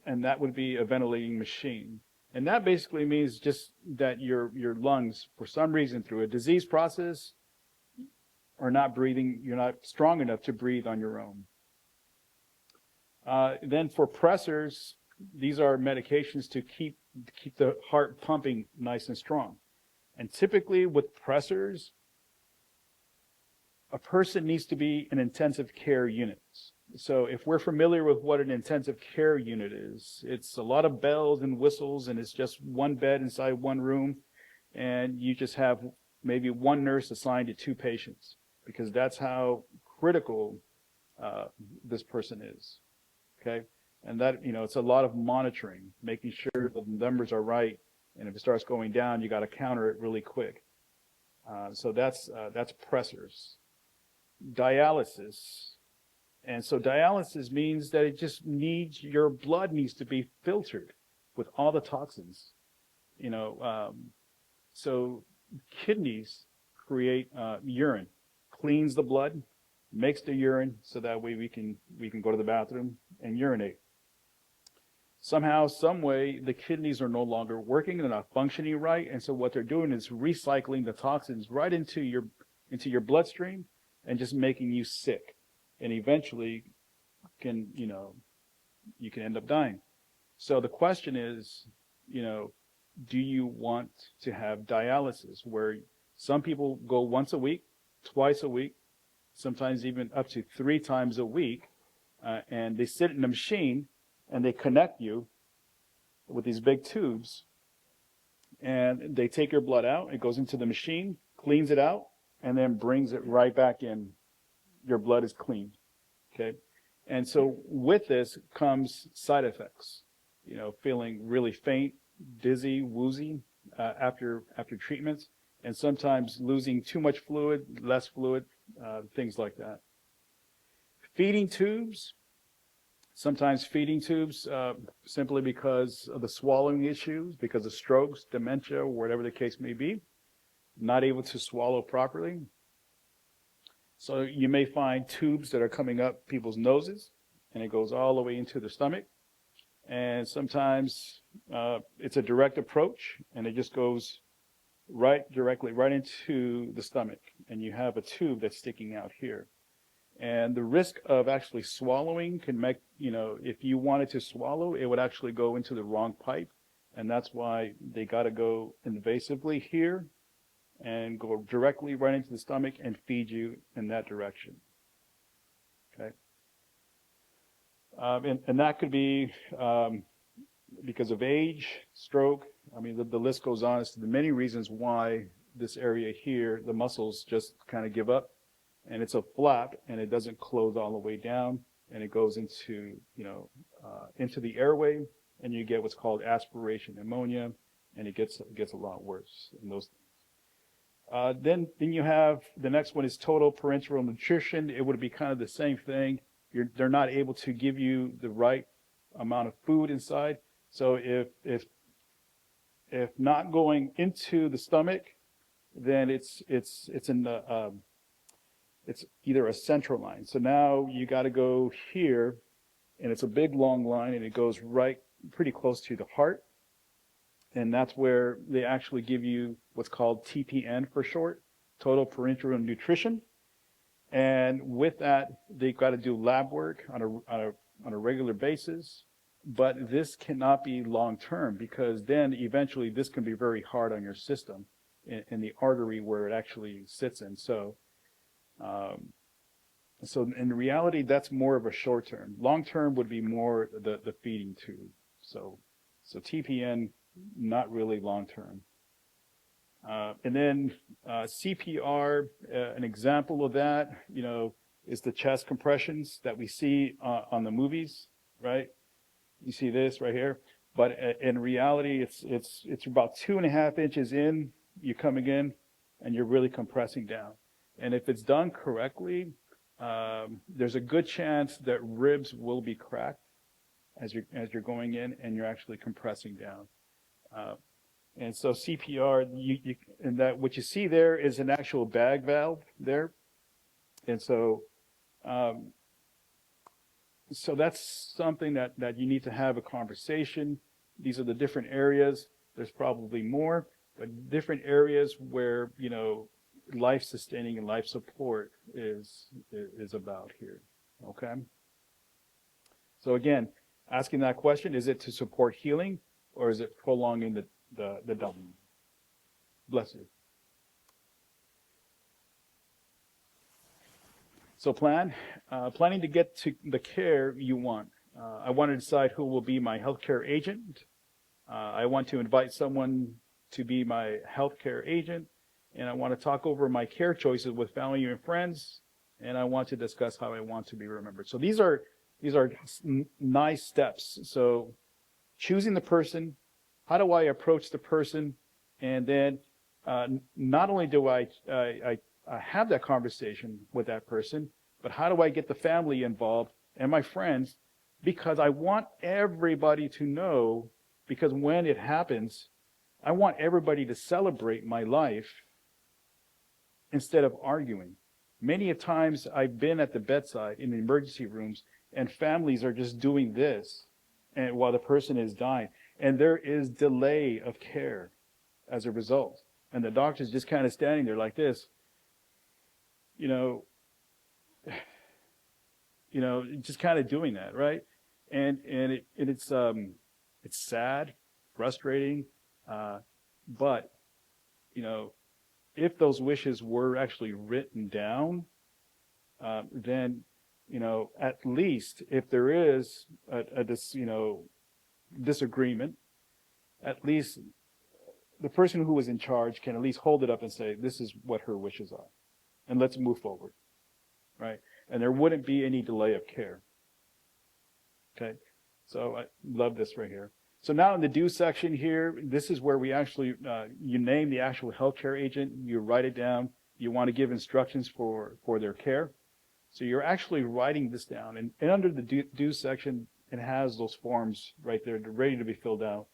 And that would be a ventilating machine. And that basically means just that your lungs, for some reason, through a disease process, are not breathing. You're not strong enough to breathe on your own. Then for pressors, these are medications to keep the heart pumping nice and strong. And typically with pressors, a person needs to be in intensive care units. So if we're familiar with what an intensive care unit is, it's a lot of bells and whistles, and it's just one bed inside one room, and you just have maybe one nurse assigned to 2 patients, because that's how critical this person is. Okay? And that, it's a lot of monitoring, making sure the numbers are right, and if it starts going down, you got to counter it really quick. So that's pressors. Dialysis. And so dialysis means that it just needs, your blood needs to be filtered with all the toxins. So kidneys create urine, cleans the blood, makes the urine, so that way we can go to the bathroom and urinate. Somehow, some way, the kidneys are no longer working, they're not functioning right, and so what they're doing is recycling the toxins right into your bloodstream and just making you sick. And eventually you can end up dying. So the question is, do you want to have dialysis, where some people go once a week, twice a week, sometimes even up to 3 times a week, and they sit in a machine and they connect you with these big tubes, and they take your blood out, it goes into the machine, cleans it out, and then brings it right back in. Your blood is clean. Okay? And so with this comes side effects, feeling really faint, dizzy, woozy after treatments, and sometimes losing too much fluid, less fluid, things like that. Feeding tubes, sometimes feeding tubes simply because of the swallowing issues, because of strokes, dementia, whatever the case may be, not able to swallow properly. So you may find tubes that are coming up people's noses, and it goes all the way into the stomach. And sometimes it's a direct approach, and it just goes directly right into the stomach, and you have a tube that's sticking out here. And the risk of actually swallowing can make, if you wanted to swallow, it would actually go into the wrong pipe. And that's why they got to go invasively here and go directly right into the stomach and feed you in that direction. Okay. And that could be because of age, stroke. I mean, the list goes on as to the many reasons why this area here, the muscles just kind of give up. And it's a flap, and it doesn't close all the way down, and it goes into, into the airway, and you get what's called aspiration pneumonia, and it gets a lot worse in those things. Then you have the next one is total parenteral nutrition. It would be kind of the same thing. They're not able to give you the right amount of food inside. So if not going into the stomach, then it's in the it's either a central line. So now you got to go here, and it's a big long line, and it goes right pretty close to the heart. And that's where they actually give you what's called TPN for short, total parenteral nutrition. And with that, they've got to do lab work on a regular basis. But this cannot be long term, because then eventually this can be very hard on your system in the artery where it actually sits in. So in reality, that's more of a short term. Long term would be more the feeding tube. So TPN, not really long term. And then CPR, an example of that, is the chest compressions that we see on the movies, right? You see this right here, but in reality, it's about 2.5 inches in. You're coming in, and you're really compressing down. And if it's done correctly, there's a good chance that ribs will be cracked as you're going in, and you're actually compressing down. And so CPR, and that what you see there is an actual bag valve there, and so that's something that you need to have a conversation. These are the different areas. There's probably more, but different areas where life sustaining and life support is about here. Okay. So again, asking that question: is it to support healing, or is it prolonging the dying? Bless you. So planning to get to the care you want. I want to decide who will be my healthcare agent. I want to invite someone to be my healthcare agent, and I want to talk over my care choices with family and friends, and I want to discuss how I want to be remembered. So these are nice steps. So choosing the person, how do I approach the person, and then not only do I have that conversation with that person, but how do I get the family involved and my friends, because I want everybody to know, because when it happens, I want everybody to celebrate my life instead of arguing. Many a times I've been at the bedside in the emergency rooms, and families are just doing this and while the person is dying, and there is delay of care as a result. And the doctor's just kind of standing there like this, just kind of doing that, right? And it's sad, frustrating, but if those wishes were actually written down, then at least if there is this disagreement, at least the person who was in charge can at least hold it up and say, this is what her wishes are, and let's move forward, right? And there wouldn't be any delay of care. Okay, so I love this right here. So now in the do section here, this is where we actually, you name the actual healthcare agent, you write it down, you want to give instructions for their care. So you're actually writing this down, and under the do section, it has those forms right there ready to be filled out.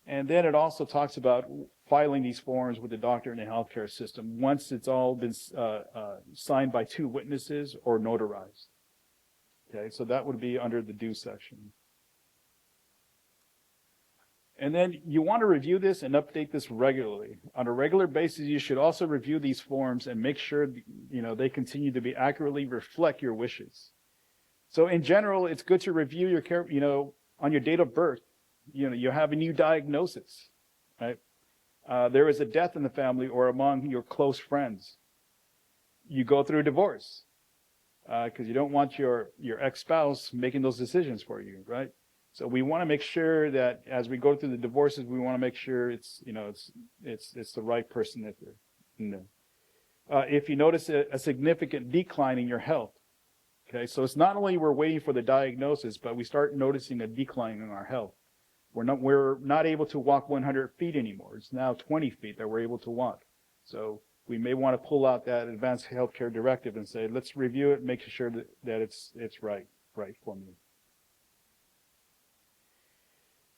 And then it also talks about filing these forms with the doctor in the healthcare system once it's all been signed by 2 witnesses or notarized. Okay, so that would be under the do section. And then you want to review this and update this regularly. On a regular basis, you should also review these forms and make sure, they continue to be accurately reflect your wishes. So in general, it's good to review your care, on your date of birth. You have a new diagnosis, right? There is a death in the family or among your close friends. You go through a divorce because you don't want your ex-spouse making those decisions for you, right? So we want to make sure that as we go through the divorces, we want to make sure it's the right person that they're in there. If you notice a significant decline in your health, okay, so it's not only we're waiting for the diagnosis, but we start noticing a decline in our health. We're not able to walk 100 feet anymore. It's now 20 feet that we're able to walk. So we may want to pull out that advanced healthcare directive and say, let's review it, make sure that it's right for me.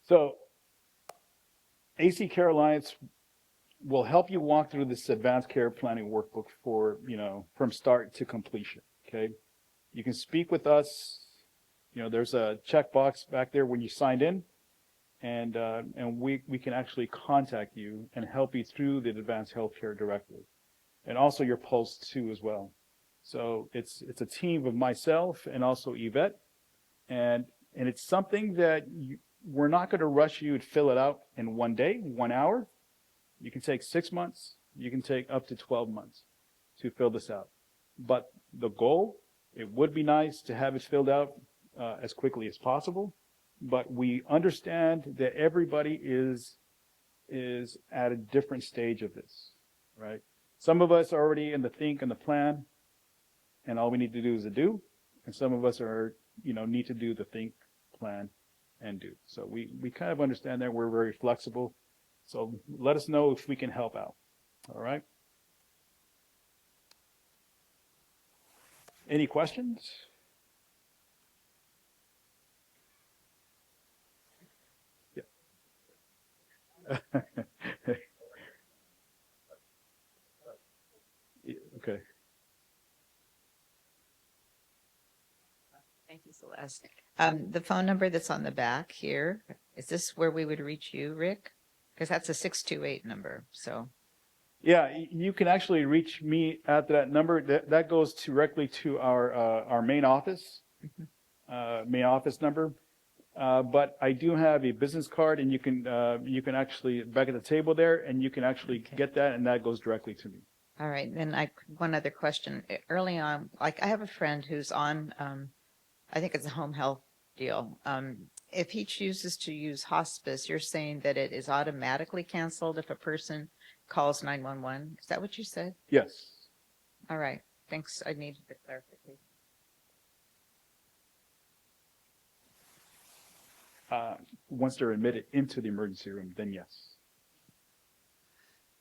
So AC Care Alliance will help you walk through this advanced care planning workbook from start to completion, okay? You can speak with us. There's a checkbox back there when you signed in, and we can actually contact you and help you through the advanced healthcare directive, and also your pulse too as well. So it's a team of myself and also Yvette, and it's something that we're not going to rush you to fill it out in 1 day, 1 hour. You can take 6 months. You can take up to 12 months to fill this out. But the goal, it would be nice to have it filled out as quickly as possible. But we understand that everybody is at a different stage of this, right? Some of us are already in the think and the plan, and all we need to do is the do. And some of us are, need to do the think, plan, and do. So we kind of understand that we're very flexible. So let us know if we can help out. All right. Any questions? Yeah. Okay. Thank you, Celeste. The phone number that's on the back here, is this where we would reach you, Rick? Because that's a 628 number, so. Yeah, you can actually reach me at that number. That goes directly to our main office, main office number. But I do have a business card, and you can actually, back at the table there, and you can actually get that, and that goes directly to me. All right, then one other question. Early on, like I have a friend who's on, I think it's a home health deal. If he chooses to use hospice, you're saying that it is automatically canceled if a person calls 911? Is that what you said? Yes. All right, thanks. I needed the clarification. Once they're admitted into the emergency room, then yes.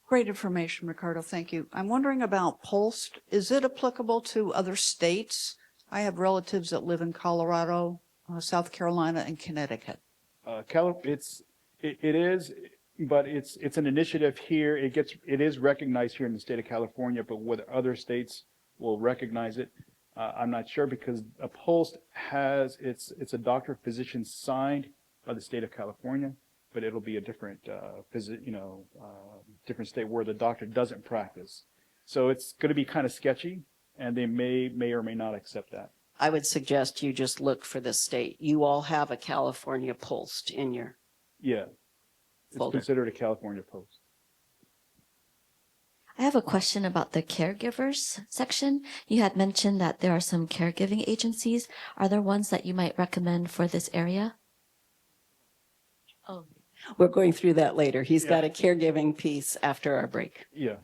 Great information, Ricardo. Thank you. I'm wondering about Pulse. Is it applicable to other states? I have relatives that live in Colorado, South Carolina, and Connecticut. It is, but it's an initiative here. It is recognized here in the state of California, but whether other states will recognize it, I'm not sure, because a Pulse has it's a doctor physician signed by the state of California, but it'll be a different different state where the doctor doesn't practice. So it's going to be kind of sketchy, and they may or may not accept that. I would suggest you just look for the state. You all have a California Pulse in your Yeah, it's folder. considered a California Post. I have a question about the caregivers section. You had mentioned that there are some caregiving agencies. Are there ones that you might recommend for this area? Oh, We're going through that later. He's Yeah. got a caregiving piece after our break. Yeah.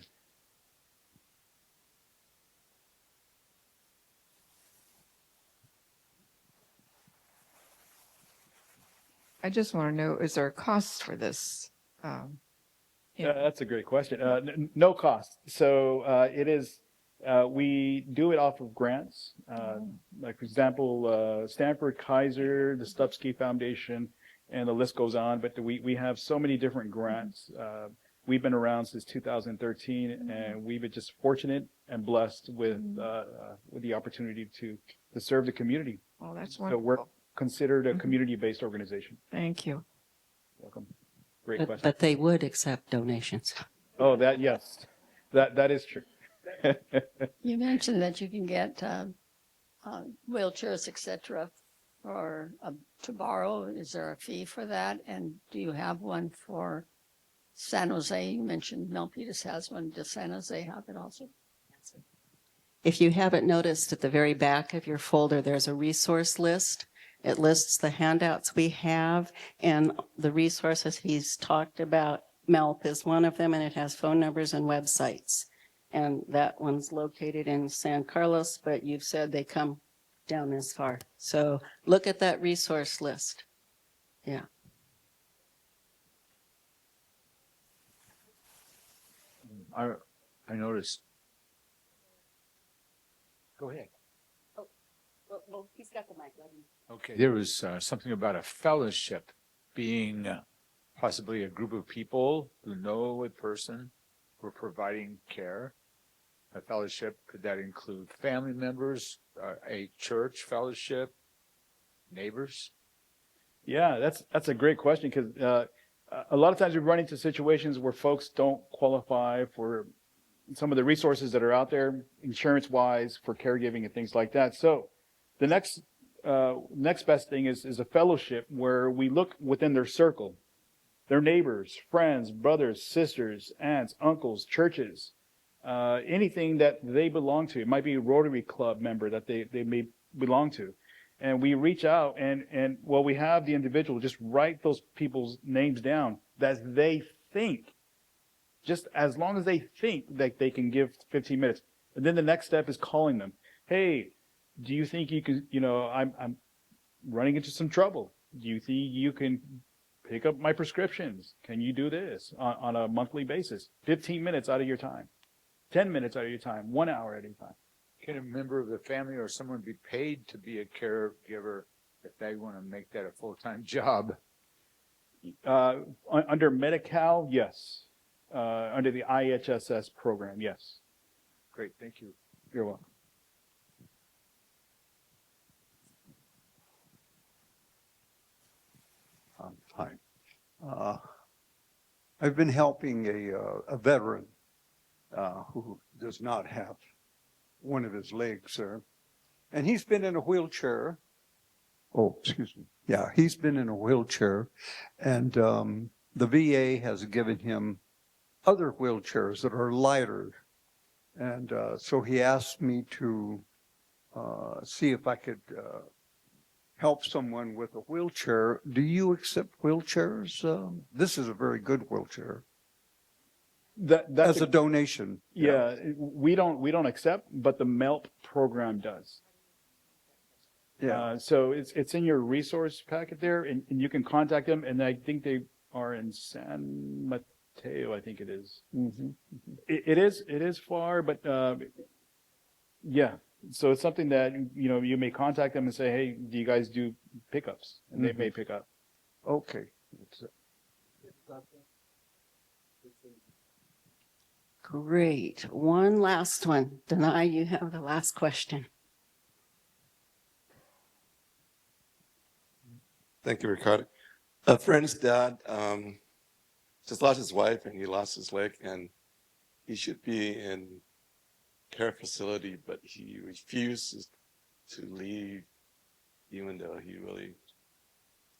I just want to know, is there a cost for this? That's a great question. No cost. So it is, we do it off of grants. Like, for example, Stanford, Kaiser, the Stupski Foundation, and the list goes on. But we have so many different grants. We've been around since 2013, and we've been just fortunate and blessed with the opportunity to serve the community. Oh, that's So we're wonderful. considered a community-based organization. Thank you. Welcome. great But, question. but they would accept donations. Oh, yes, that is true. You mentioned that you can get wheelchairs, et cetera, or to borrow. Is there a fee for that? And do you have one for San Jose? You mentioned Milpitas has one. Does San Jose have it also? If you haven't noticed, at the very back of your folder, there's a resource list. It lists the handouts we have and the resources he's talked about. MELP is one of them, and it has phone numbers and websites. And that one's located in San Carlos, but you've said they come down this far. So look at that resource list. Yeah. I noticed. Go ahead. Well, he's got the mic. Let him. Okay, there was something about a fellowship being possibly a group of people who know a person who are providing care. A fellowship, could that include family members, a church fellowship, neighbors? Yeah, that's a great question, because a lot of times we run into situations where folks don't qualify for some of the resources that are out there, insurance-wise, for caregiving and things like that. So the next best thing is a fellowship where we look within their circle, their neighbors, friends, brothers, sisters, aunts, uncles, churches, anything that they belong to. It might be a Rotary Club member that they may belong to. And we reach out and we have the individual just write those people's names down that they think, just as long as they think that they can give 15 minutes. And then the next step is calling them. Hey, do you think you can, I'm running into some trouble. Do you think you can pick up my prescriptions? Can you do this on a monthly basis? 15 minutes out of your time, 10 minutes out of your time, 1 hour at a time. Can a member of the family or someone be paid to be a caregiver if they want to make that a full-time job? Under Medi-Cal, yes. Under the IHSS program, yes. Great, thank you. You're welcome. Hi. I've been helping a veteran who does not have one of his legs, sir. And he's been in a wheelchair. Oh, excuse me. Yeah, he's been in a wheelchair. And the VA has given him other wheelchairs that are lighter. And so he asked me to see if I could help someone with a wheelchair. Do you accept wheelchairs? This is a very good wheelchair. That's as a donation. Yeah, we don't accept, but the MELP program does. Yeah. So it's in your resource packet there, and you can contact them. And I think they are in San Mateo. I think it is. Mm-hmm. It is far, but yeah. So it's something that you may contact them and say, hey, do you guys do pickups? And they may pick up. Okay. Great. One last one. Denai, you have the last question. Thank you, Ricardo. A friend's dad just lost his wife and he lost his leg, and he should be in care facility, but he refuses to leave, even though he really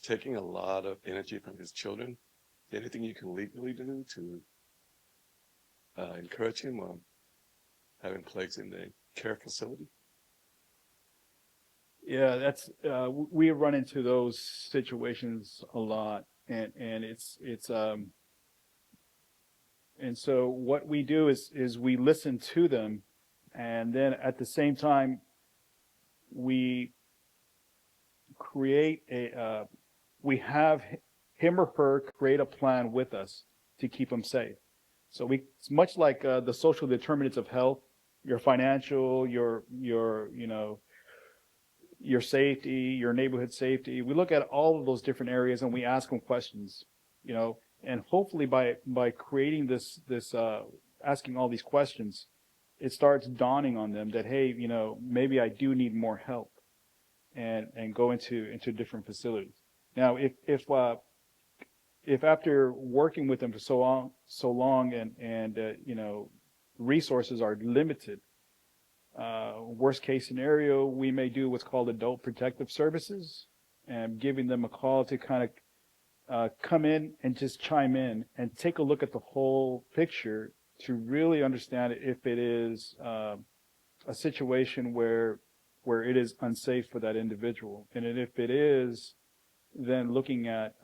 taking a lot of energy from his children. Is there anything you can legally do to encourage him or have him placed in the care facility? Yeah, that's we run into those situations a lot, and it's and so what we do is we listen to them, and then at the same time we create we have him or her create a plan with us to keep them safe. So it's much like the social determinants of health, your financial, your safety, your neighborhood safety. We look at all of those different areas and we ask them questions, and hopefully by creating this asking all these questions, it starts dawning on them that, hey, maybe I do need more help, and go into different facilities. Now, if if after working with them for so long and you know, resources are limited, worst case scenario, we may do what's called adult protective services and giving them a call to kind of come in and just chime in and take a look at the whole picture to really understand if it is a situation where it is unsafe for that individual. And if it is, then looking at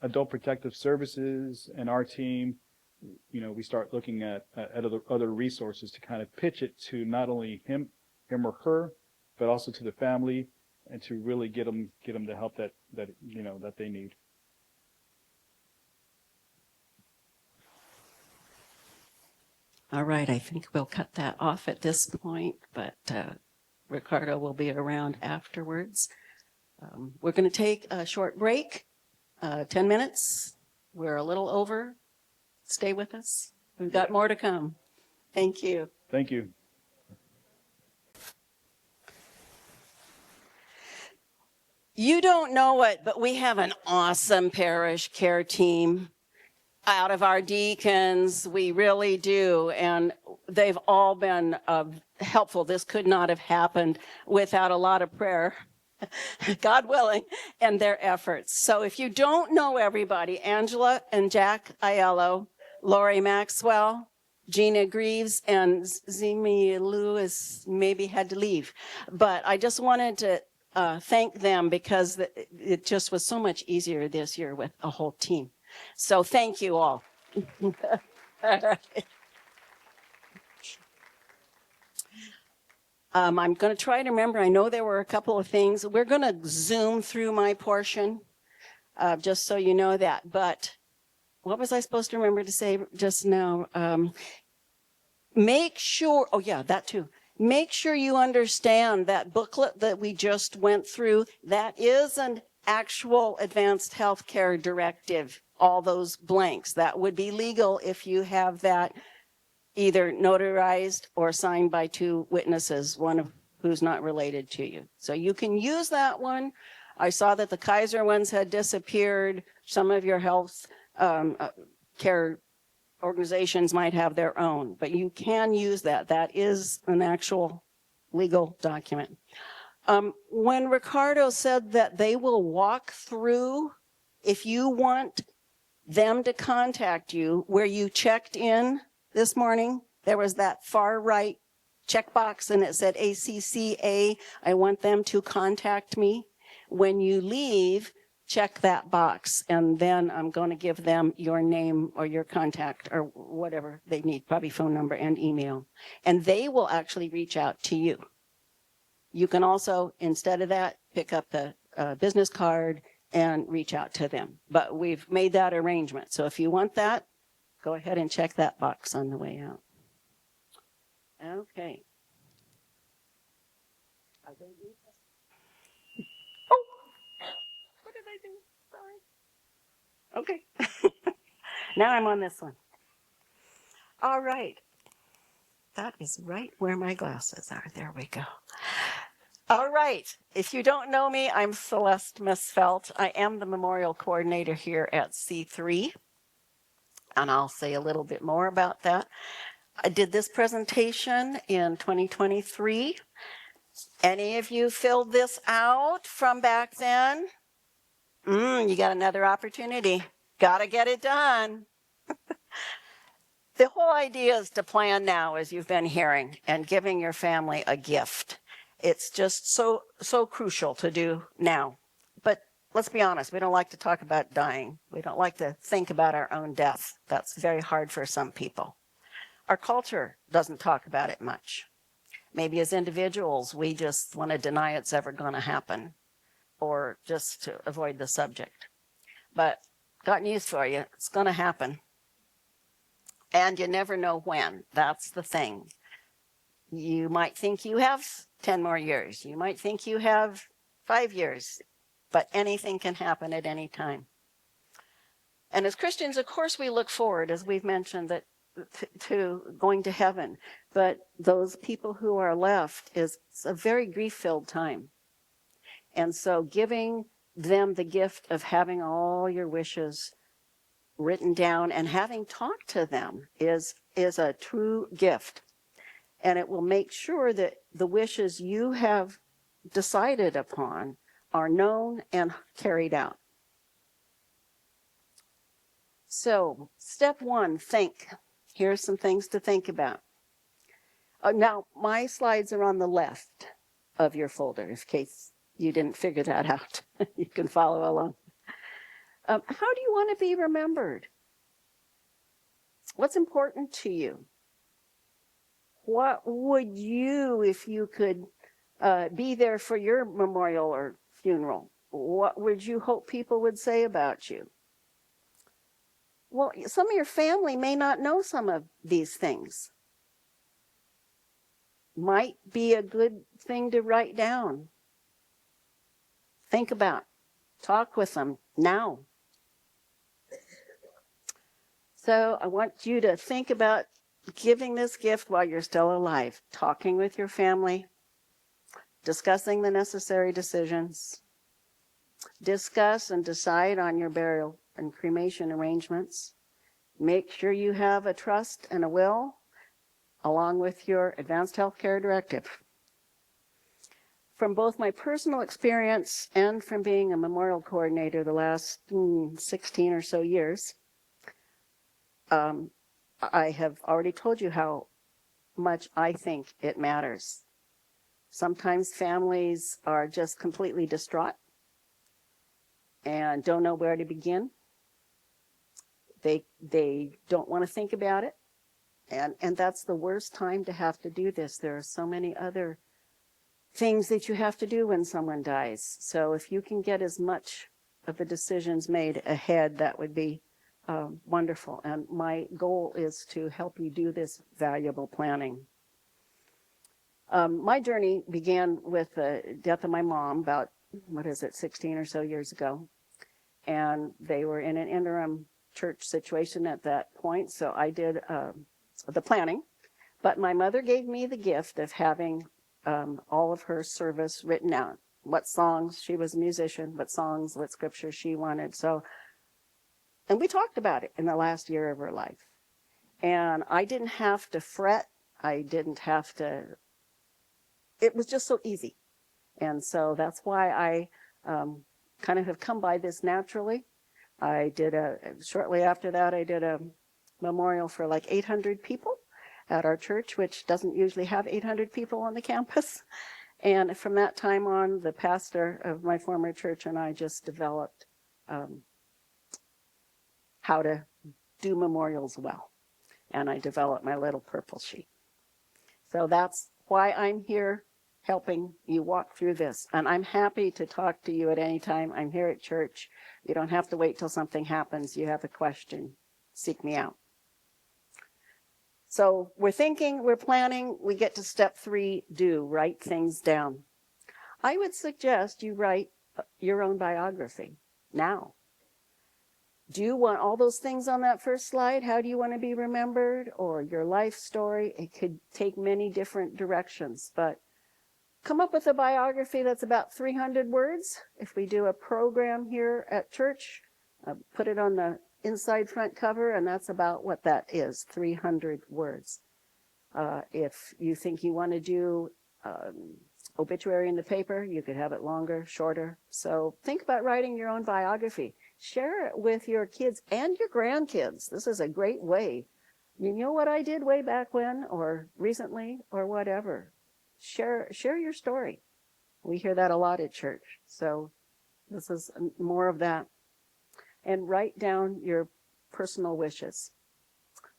adult protective services and our team, you know, we start looking at other resources to kind of pitch it to not only him or her, but also to the family, and to really get them the help that you know that they need. All right, I think we'll cut that off at this point, but Ricardo will be around afterwards. We're going to take a short break, 10 minutes. We're a little over. Stay with us. We've got more to come. Thank you. Thank you. You don't know it, but we have an awesome parish care team. Out of our deacons, we really do, and they've all been helpful. This could not have happened without a lot of prayer, God willing, and their efforts. So if you don't know everybody, Angela and Jack Aiello, Lori Maxwell, Gina Greaves, and Zimi Lewis maybe had to leave. But I just wanted to thank them because it just was so much easier this year with a whole team. So thank you all. I'm going to try to remember. I know there were a couple of things. We're going to zoom through my portion, just so you know that. But what was I supposed to remember to say just now? Make sure, oh yeah, that too. Make sure you understand that booklet that we just went through. That is an actual advanced healthcare directive. All those blanks. That would be legal if you have that either notarized or signed by two witnesses, one of who's not related to you. So you can use that one. I saw that the Kaiser ones had disappeared. Some of your health care organizations might have their own, but you can use that. That is an actual legal document. When Ricardo said that they will walk through, if you want them to contact you, where you checked in this morning, there was that far right checkbox and it said ACCA. I want them to contact me. When you leave, check that box, and then I'm going to give them your name or your contact or whatever they need, probably phone number and email, and they will actually reach out to you. You can also, instead of that, pick up the business card and reach out to them. But we've made that arrangement. So if you want that, go ahead and check that box on the way out. Okay. Oh, what did I do? Sorry. Okay. Now I'm on this one. All right. That is right where my glasses are. There we go. All right. If you don't know me, I'm Celeste Misfelt. I am the memorial coordinator here at C3, and I'll say a little bit more about that. I did this presentation in 2023. Any of you filled this out from back then? You got another opportunity. Got to get it done. The whole idea is to plan now, as you've been hearing, and giving your family a gift. It's just so crucial to do now. But let's be honest, we don't like to talk about dying. We don't like to think about our own death. That's very hard for some people. Our culture doesn't talk about it much. Maybe as individuals, we just want to deny it's ever going to happen, or just to avoid the subject. But got news for you, it's going to happen. And you never know when. That's the thing. You might think you have 10 more years. You might think you have 5 years, but anything can happen at any time. And as Christians, of course, we look forward, as we've mentioned, that to going to heaven. But those people who are left is a very grief-filled time. And so giving them the gift of having all your wishes written down and having talked to them is a true gift. And it will make sure that the wishes you have decided upon are known and carried out. So, step one, think. Here's some things to think about. Now, my slides are on the left of your folder, in case you didn't figure that out. You can follow along. How do you want to be remembered? What's important to you? What would you, if you could be there for your memorial or funeral, what would you hope people would say about you? Well, some of your family may not know some of these things. Might be a good thing to write down. Think about. Talk with them now. So I want you to think about giving this gift while you're still alive. Talking with your family. Discussing the necessary decisions. Discuss and decide on your burial and cremation arrangements. Make sure you have a trust and a will, along with your advanced healthcare directive. From both my personal experience and from being a memorial coordinator the last 16 or so years, I have already told you how much I think it matters. Sometimes families are just completely distraught and don't know where to begin. They don't want to think about it. And that's the worst time to have to do this. There are so many other things that you have to do when someone dies. So if you can get as much of the decisions made ahead, that would be wonderful. And my goal is to help you do this valuable planning. My journey began with the death of my mom about, 16 or so years ago. And they were in an interim church situation at that point, so I did the planning. But my mother gave me the gift of having all of her service written out. What songs, she was a musician, what songs, what scripture she wanted. So, and we talked about it in the last year of her life. And I didn't have to fret. I didn't have to, it was just so easy. And so that's why I kind of have come by this naturally. I did shortly after that, I did a memorial for like 800 people at our church, which doesn't usually have 800 people on the campus. And from that time on, the pastor of my former church and I just developed how to do memorials well. And I developed my little purple sheet. So that's why I'm here helping you walk through this. And I'm happy to talk to you at any time. I'm here at church. You don't have to wait till something happens. You have a question, seek me out. So we're thinking, we're planning, we get to step 3, do, write things down. I would suggest you write your own biography now. Do you want all those things on that first slide? How do you want to be remembered? Or your life story? It could take many different directions, but come up with a biography that's about 300 words. If we do a program here at church, put it on the inside front cover, and that's about what that is, 300 words. If you think you want to do obituary in the paper, you could have it longer, shorter. So think about writing your own biography. Share it with your kids and your grandkids. This is a great way. You know what I did way back when, or recently, or whatever. Share your story. We hear that a lot at church. So this is more of that. And write down your personal wishes.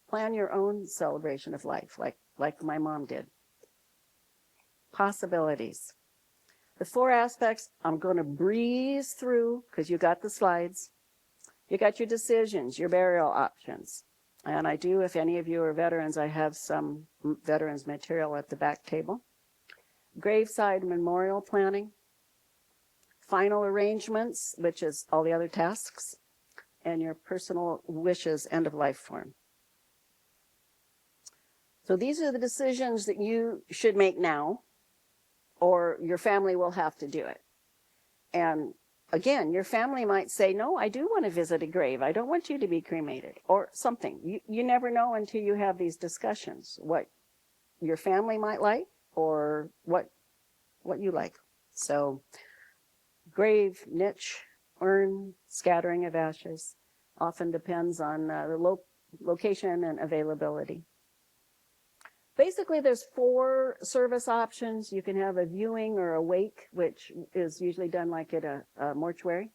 Plan your own celebration of life, like my mom did. Possibilities. The 4 aspects, I'm going to breeze through because you got the slides. You got your decisions, your burial options. And I do, if any of you are veterans, I have some veterans material at the back table. Graveside memorial planning. Final arrangements, which is all the other tasks. And your personal wishes, end of life form. So these are the decisions that you should make now, or your family will have to do it. And again, your family might say, no, I do want to visit a grave. I don't want you to be cremated or something. You never know until you have these discussions what your family might like or what you like. So grave, niche, urn, scattering of ashes often depends on the location and availability. Basically, there's 4 service options. You can have a viewing or a wake, which is usually done like at a mortuary.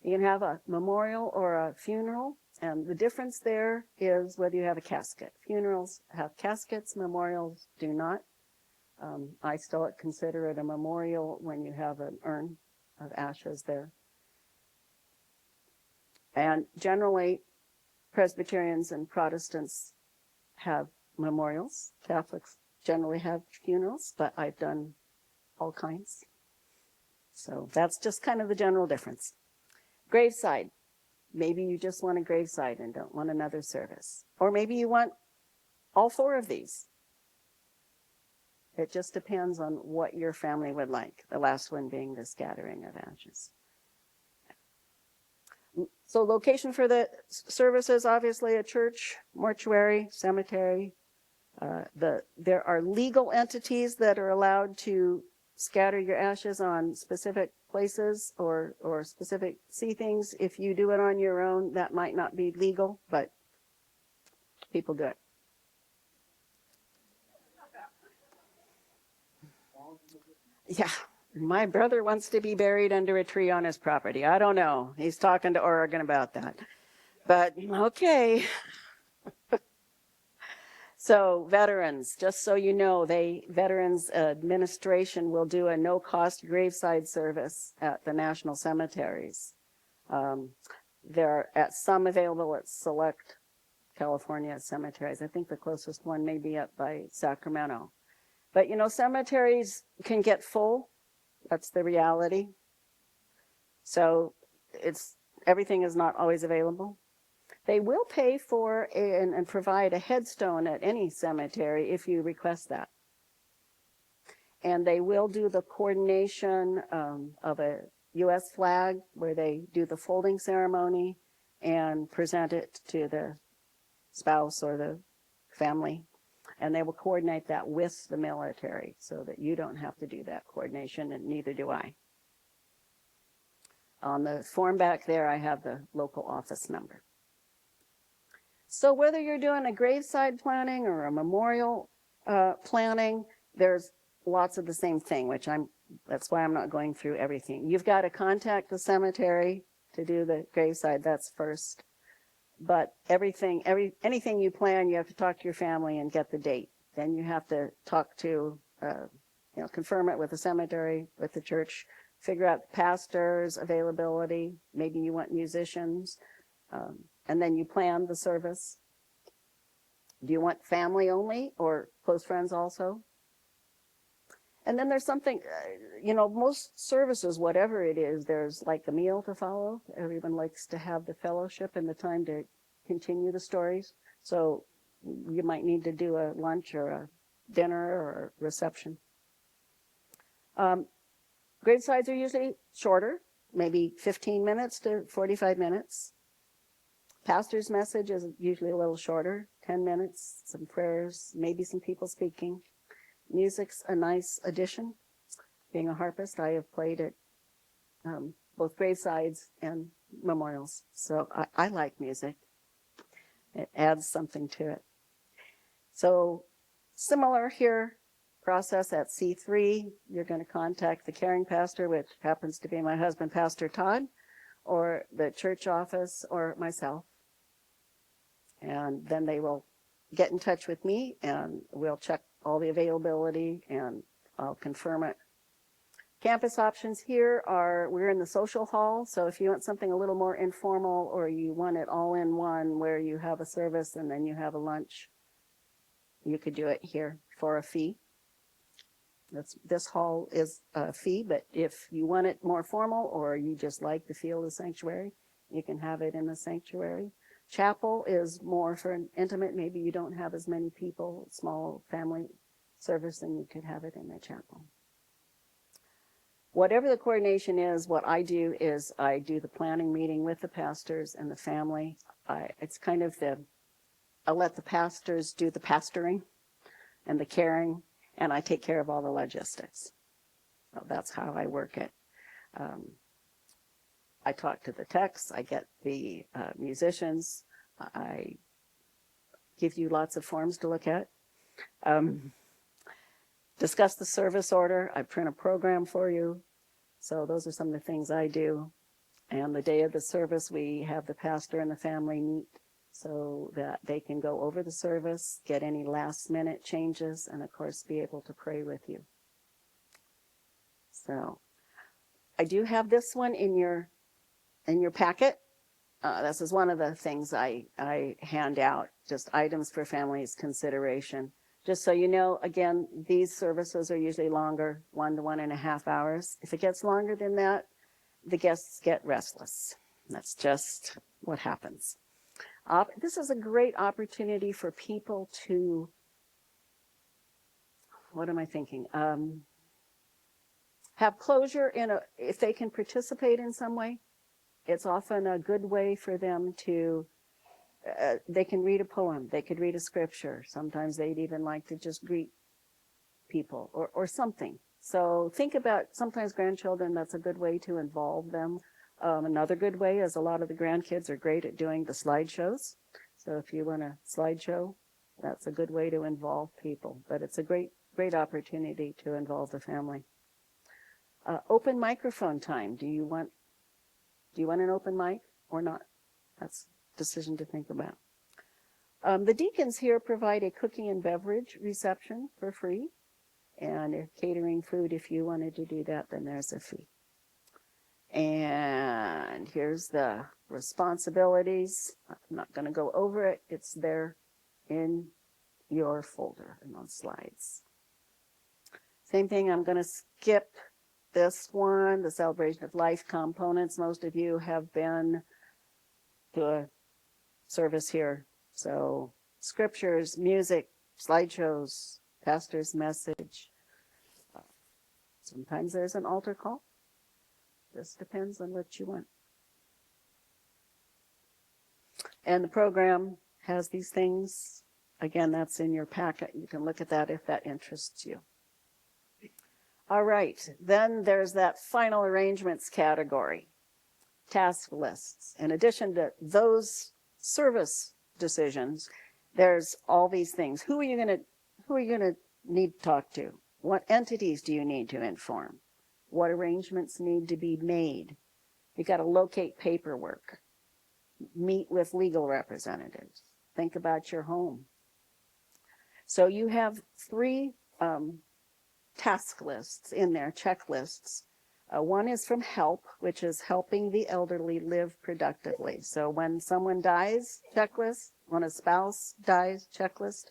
You can have a memorial or a funeral, and the difference there is whether you have a casket. Funerals have caskets, memorials do not. I still consider it a memorial when you have an urn of ashes there. And generally, Presbyterians and Protestants have memorials. Catholics generally have funerals, but I've done all kinds. So that's just kind of the general difference. Graveside. Maybe you just want a graveside and don't want another service. Or maybe you want all 4 of these. It just depends on what your family would like. The last one being the scattering of ashes. So location for the services, obviously a church, mortuary, cemetery. There are legal entities that are allowed to scatter your ashes on specific places or specific see things. If you do it on your own, that might not be legal, but people do it. Yeah, my brother wants to be buried under a tree on his property. I don't know. He's talking to Oregon about that. But okay. So veterans, just so you know, Veterans Administration will do a no-cost graveside service at the national cemeteries. There are at some available at select California cemeteries. I think the closest one may be up by Sacramento. But you know, cemeteries can get full. That's the reality. So everything is not always available. They will pay for and provide a headstone at any cemetery if you request that. And they will do the coordination of a U.S. flag where they do the folding ceremony and present it to the spouse or the family. And they will coordinate that with the military so that you don't have to do that coordination, and neither do I. On the form back there, I have the local office number. So whether you're doing a graveside planning or a memorial planning, there's lots of the same thing, that's why I'm not going through everything. You've got to contact the cemetery to do the graveside, that's first. But anything you plan, you have to talk to your family and get the date. Then you have to talk to, confirm it with the cemetery, with the church, figure out the pastor's availability. Maybe you want musicians. And then you plan the service. Do you want family only or close friends also? And then there's something, most services, whatever it is, there's like a meal to follow. Everyone likes to have the fellowship and the time to continue the stories. So you might need to do a lunch or a dinner or a reception. Gravesides are usually shorter, maybe 15 minutes to 45 minutes. Pastor's message is usually a little shorter, 10 minutes, some prayers, maybe some people speaking. Music's a nice addition. Being a harpist, I have played at both gravesides and memorials. So I like music. It adds something to it. So similar here, process at C3, you're going to contact the caring pastor, which happens to be my husband, Pastor Todd, or the church office or myself. And then they will get in touch with me and we'll check all the availability and I'll confirm it. Campus options here are, we're in the social hall, so if you want something a little more informal or you want it all in one where you have a service and then you have a lunch, you could do it here for a fee. This hall is a fee, but if you want it more formal or you just like the feel of the sanctuary, you can have it in the sanctuary. Chapel is more for an intimate, maybe you don't have as many people, small family service, and you could have it in the chapel. Whatever the coordination is, what I do is I do the planning meeting with the pastors and the family. It's kind of I let the pastors do the pastoring and the caring, and I take care of all the logistics. So that's how I work it. I talk to the techs, I get the musicians, I give you lots of forms to look at. Discuss the service order, I print a program for you. So those are some of the things I do. And the day of the service, we have the pastor and the family meet so that they can go over the service, get any last minute changes, and of course be able to pray with you. So I do have this one in your packet. This is one of the things I hand out, just items for families' consideration. Just so you know, again, these services are usually longer, 1 to 1.5 hours. If it gets longer than that, the guests get restless. That's just what happens. This is a great opportunity for people to, what am I thinking? Have closure if they can participate in some way. It's often a good way for them to, they can read a poem, they could read a scripture. Sometimes they'd even like to just greet people or something. So think about sometimes grandchildren, that's a good way to involve them. Another good way is a lot of the grandkids are great at doing the slideshows. So if you want a slideshow, that's a good way to involve people. But it's a great opportunity to involve the family. Open microphone time. Do you want an open mic or not? That's a decision to think about. The deacons here provide a cooking and beverage reception for free. And if catering food, if you wanted to do that, then there's a fee. And here's the responsibilities. I'm not going to go over it. It's there in your folder and on slides. Same thing, I'm going to skip this one, the celebration of life components. Most of you have been to a service here. So scriptures, music, slideshows, pastor's message. Sometimes there's an altar call. This depends on what you want. And the program has these things. Again, that's in your packet. You can look at that if that interests you. All right, then there's that final arrangements category, task lists. In addition to those service decisions, there's all these things. Who are you gonna need to talk to? What entities do you need to inform? What arrangements need to be made? You got to locate paperwork, meet with legal representatives, think about your home. So you have 3 task lists in there, checklists. One is from HELP, which is helping the elderly live productively. So when someone dies, checklist. When a spouse dies, checklist.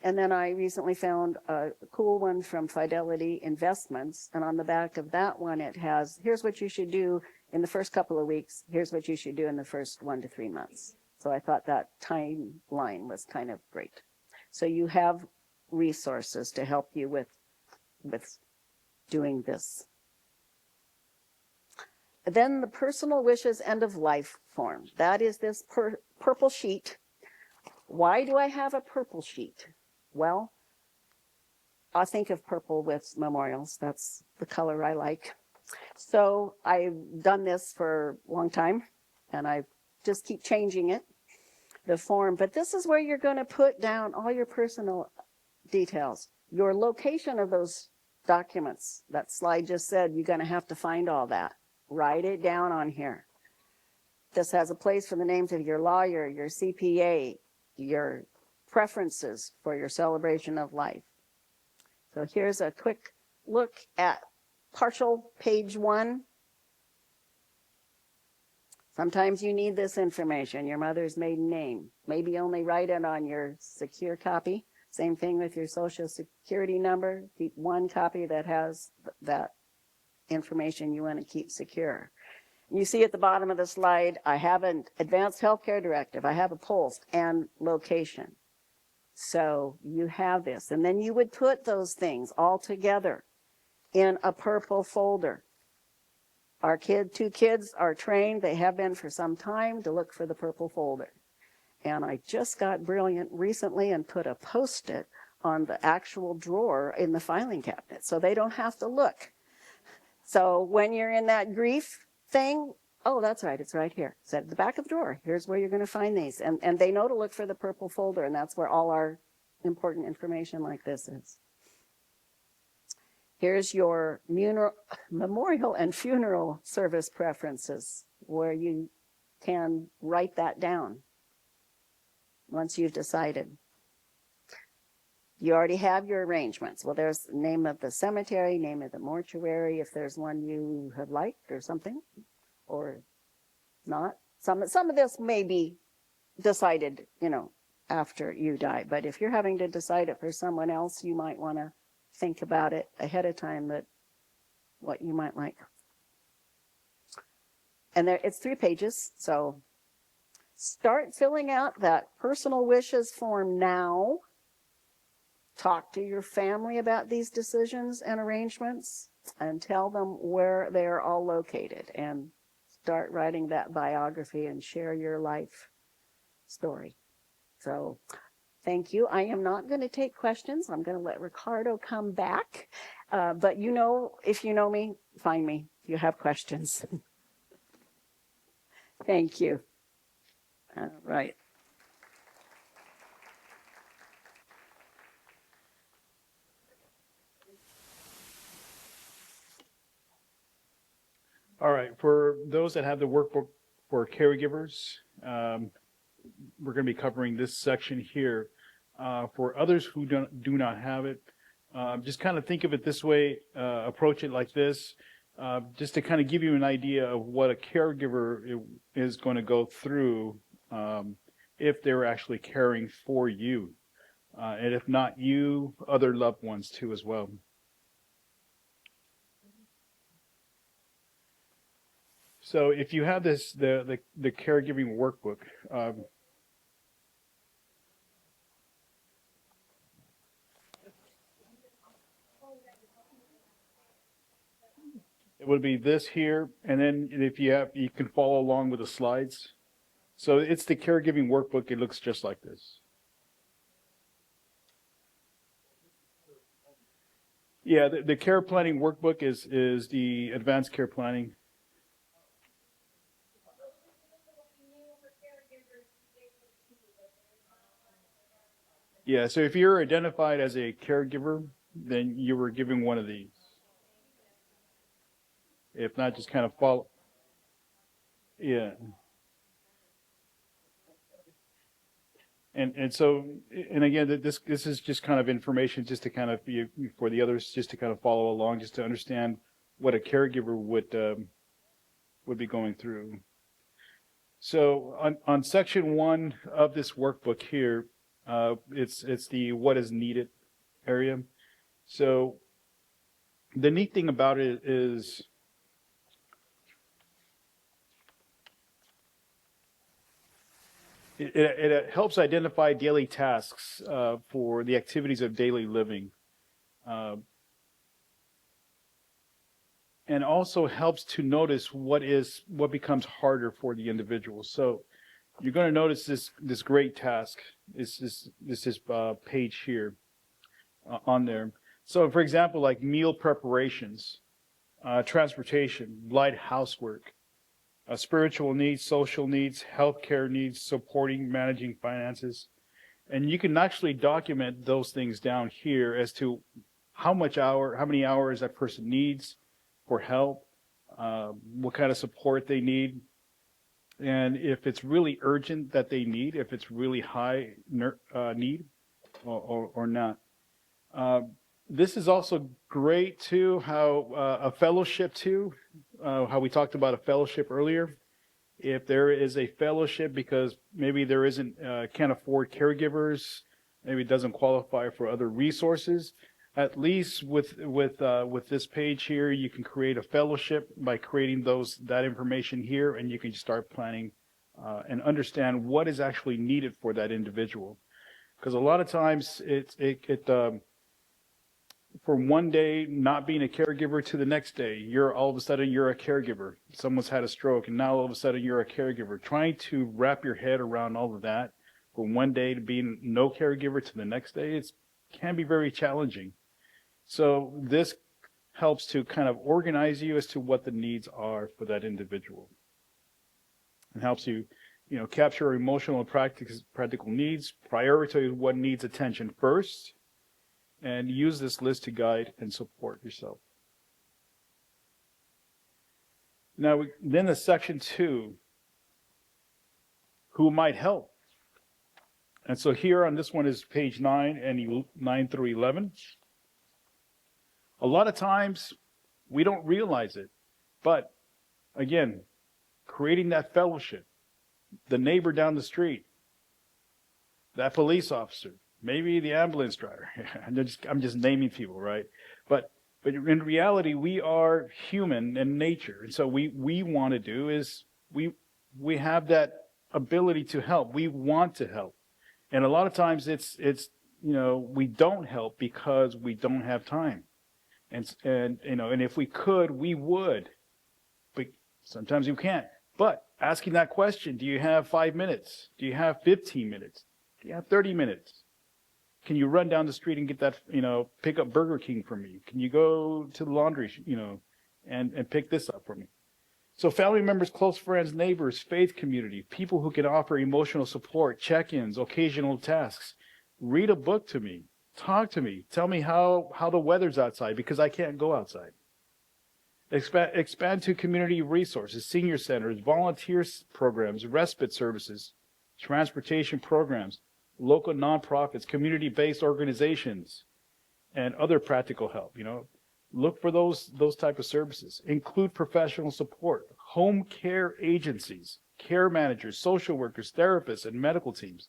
And then I recently found a cool one from Fidelity Investments. And on the back of that one, it has, here's what you should do in the first couple of weeks. Here's what you should do in the first 1 to 3 months. So I thought that timeline was kind of great. So you have resources to help you with doing this. Then the personal wishes end of life form. That is this purple sheet. Why do I have a purple sheet? Well, I think of purple with memorials. That's the color I like. So I've done this for a long time, and I just keep changing it, the form. But this is where you're going to put down all your personal details. Your location of those documents. That slide just said you're going to have to find all that. Write it down on here. This has a place for the names of your lawyer, your CPA, your preferences for your celebration of life. So here's a quick look at partial page 1. Sometimes you need this information, your mother's maiden name. Maybe only write it on your secure copy. Same thing with your social security number. Keep one copy that has that information you want to keep secure. You see at the bottom of the slide, I have an advanced healthcare directive. I have a pulse and location. So you have this. And then you would put those things all together in a purple folder. Our two kids are trained, they have been for some time, to look for the purple folder. And I just got brilliant recently and put a Post-it on the actual drawer in the filing cabinet, so they don't have to look. So when you're in that grief thing, oh, that's right, it's right here. It's at the back of the drawer. Here's where you're going to find these. And they know to look for the purple folder, and that's where all our important information like this is. Here's your memorial and funeral service preferences, where you can write that down once you've decided. You already have your arrangements. Well, there's the name of the cemetery, name of the mortuary, if there's one you have liked or something, or not. Some of this may be decided, after you die, but if you're having to decide it for someone else, you might want to think about it ahead of time, that what you might like. And it's 3 pages, so start filling out that personal wishes form now. Talk to your family about these decisions and arrangements and tell them where they're all located, and start writing that biography and share your life story. So thank you. I am not going to take questions. I'm going to let Ricardo come back. But if you know me, find me if you have questions. Thank you. All right. All right, for those that have the workbook for caregivers, we're going to be covering this section here. For others who do not have it, just kind of think of it this way, approach it like this, just to kind of give you an idea of what a caregiver is going to go through if they're actually caring for you. And if not you, other loved ones too as well. So if you have the caregiving workbook, it would be this here, and then if you can follow along with the slides. So it's the caregiving workbook. It looks just like this. Yeah, the care planning workbook is the advanced care planning. Yeah, so if you're identified as a caregiver, then you were given one of these. If not, just kind of follow. Yeah. And so, and again, this is just kind of information just to kind of be for the others, just to kind of follow along, just to understand what a caregiver would be going through. So on section 1 of this workbook here, it's the what is needed area. So the neat thing about it is it helps identify daily tasks for the activities of daily living, and also helps to notice what becomes harder for the individual. So you're going to notice this great task. This is page here on there. So for example, like meal preparations, transportation, light housework, spiritual needs, social needs, healthcare needs, supporting, managing finances. And you can actually document those things down here as to how many hours that person needs for help, what kind of support they need, and if it's really urgent that they need, if it's really high need or not. This is also great too, how a fellowship too, how we talked about a fellowship earlier. If there is a fellowship because maybe there can't afford caregivers, maybe it doesn't qualify for other resources, at least with this page here, you can create a fellowship by creating that information here, and you can start planning and understand what is actually needed for that individual. Because a lot of times from one day not being a caregiver to the next day, you're all of a sudden you're a caregiver. Someone's had a stroke and now all of a sudden you're a caregiver. Trying to wrap your head around all of that from one day to being no caregiver to the next day, it can be very challenging. So this helps to kind of organize you as to what the needs are for that individual. It helps you, capture emotional and practical needs, prioritize what needs attention first, and use this list to guide and support yourself. Now, then the section 2, who might help? And so here on this one is page 9 and 9 through 11. A lot of times we don't realize it, but again, creating that fellowship, the neighbor down the street, that police officer, maybe the ambulance driver. I'm just naming people, right? But in reality, we are human in nature, and so we want to do is we have that ability to help. We want to help, and a lot of times it's we don't help because we don't have time, and if we could, we would, but sometimes you can't. But asking that question, do you have 5 minutes? Do you have 15 minutes? Do you have 30 minutes? Can you run down the street and get that, pick up Burger King for me? Can you go to the laundry, and pick this up for me? So family members, close friends, neighbors, faith community, people who can offer emotional support, check-ins, occasional tasks. Read a book to me. Talk to me. Tell me how the weather's outside because I can't go outside. Expand to community resources, senior centers, volunteer programs, respite services, transportation programs, local nonprofits, community-based organizations, and other practical help. Look for those type of services. Include professional support, home care agencies, care managers, social workers, therapists, and medical teams.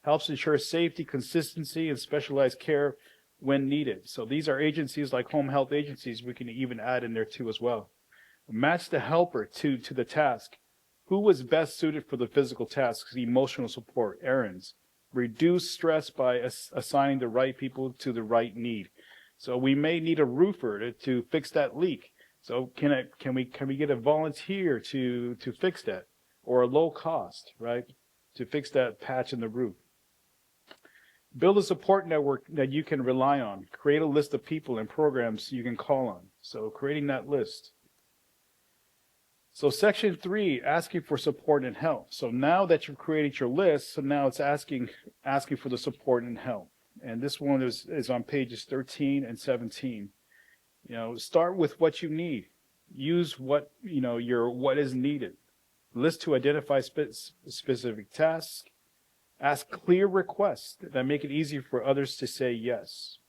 Helps ensure safety, consistency, and specialized care when needed. So these are agencies like home health agencies we can even add in there too as well. Match the helper to the task. Who was best suited for the physical tasks, emotional support, errands? Reduce stress by assigning the right people to the right need. So we may need a roofer to fix that leak. So can we get a volunteer to fix that, or a low cost, right, to fix that patch in the roof? Build a support network that you can rely on. Create a list of people and programs you can call on. So creating that list. So section 3, asking for support and help. So now that you've created your list, so now it's asking for the support and help. And this one is on pages 13 and 17. Start with what you need. Use what is needed. List to identify specific tasks. Ask clear requests that make it easy for others to say yes.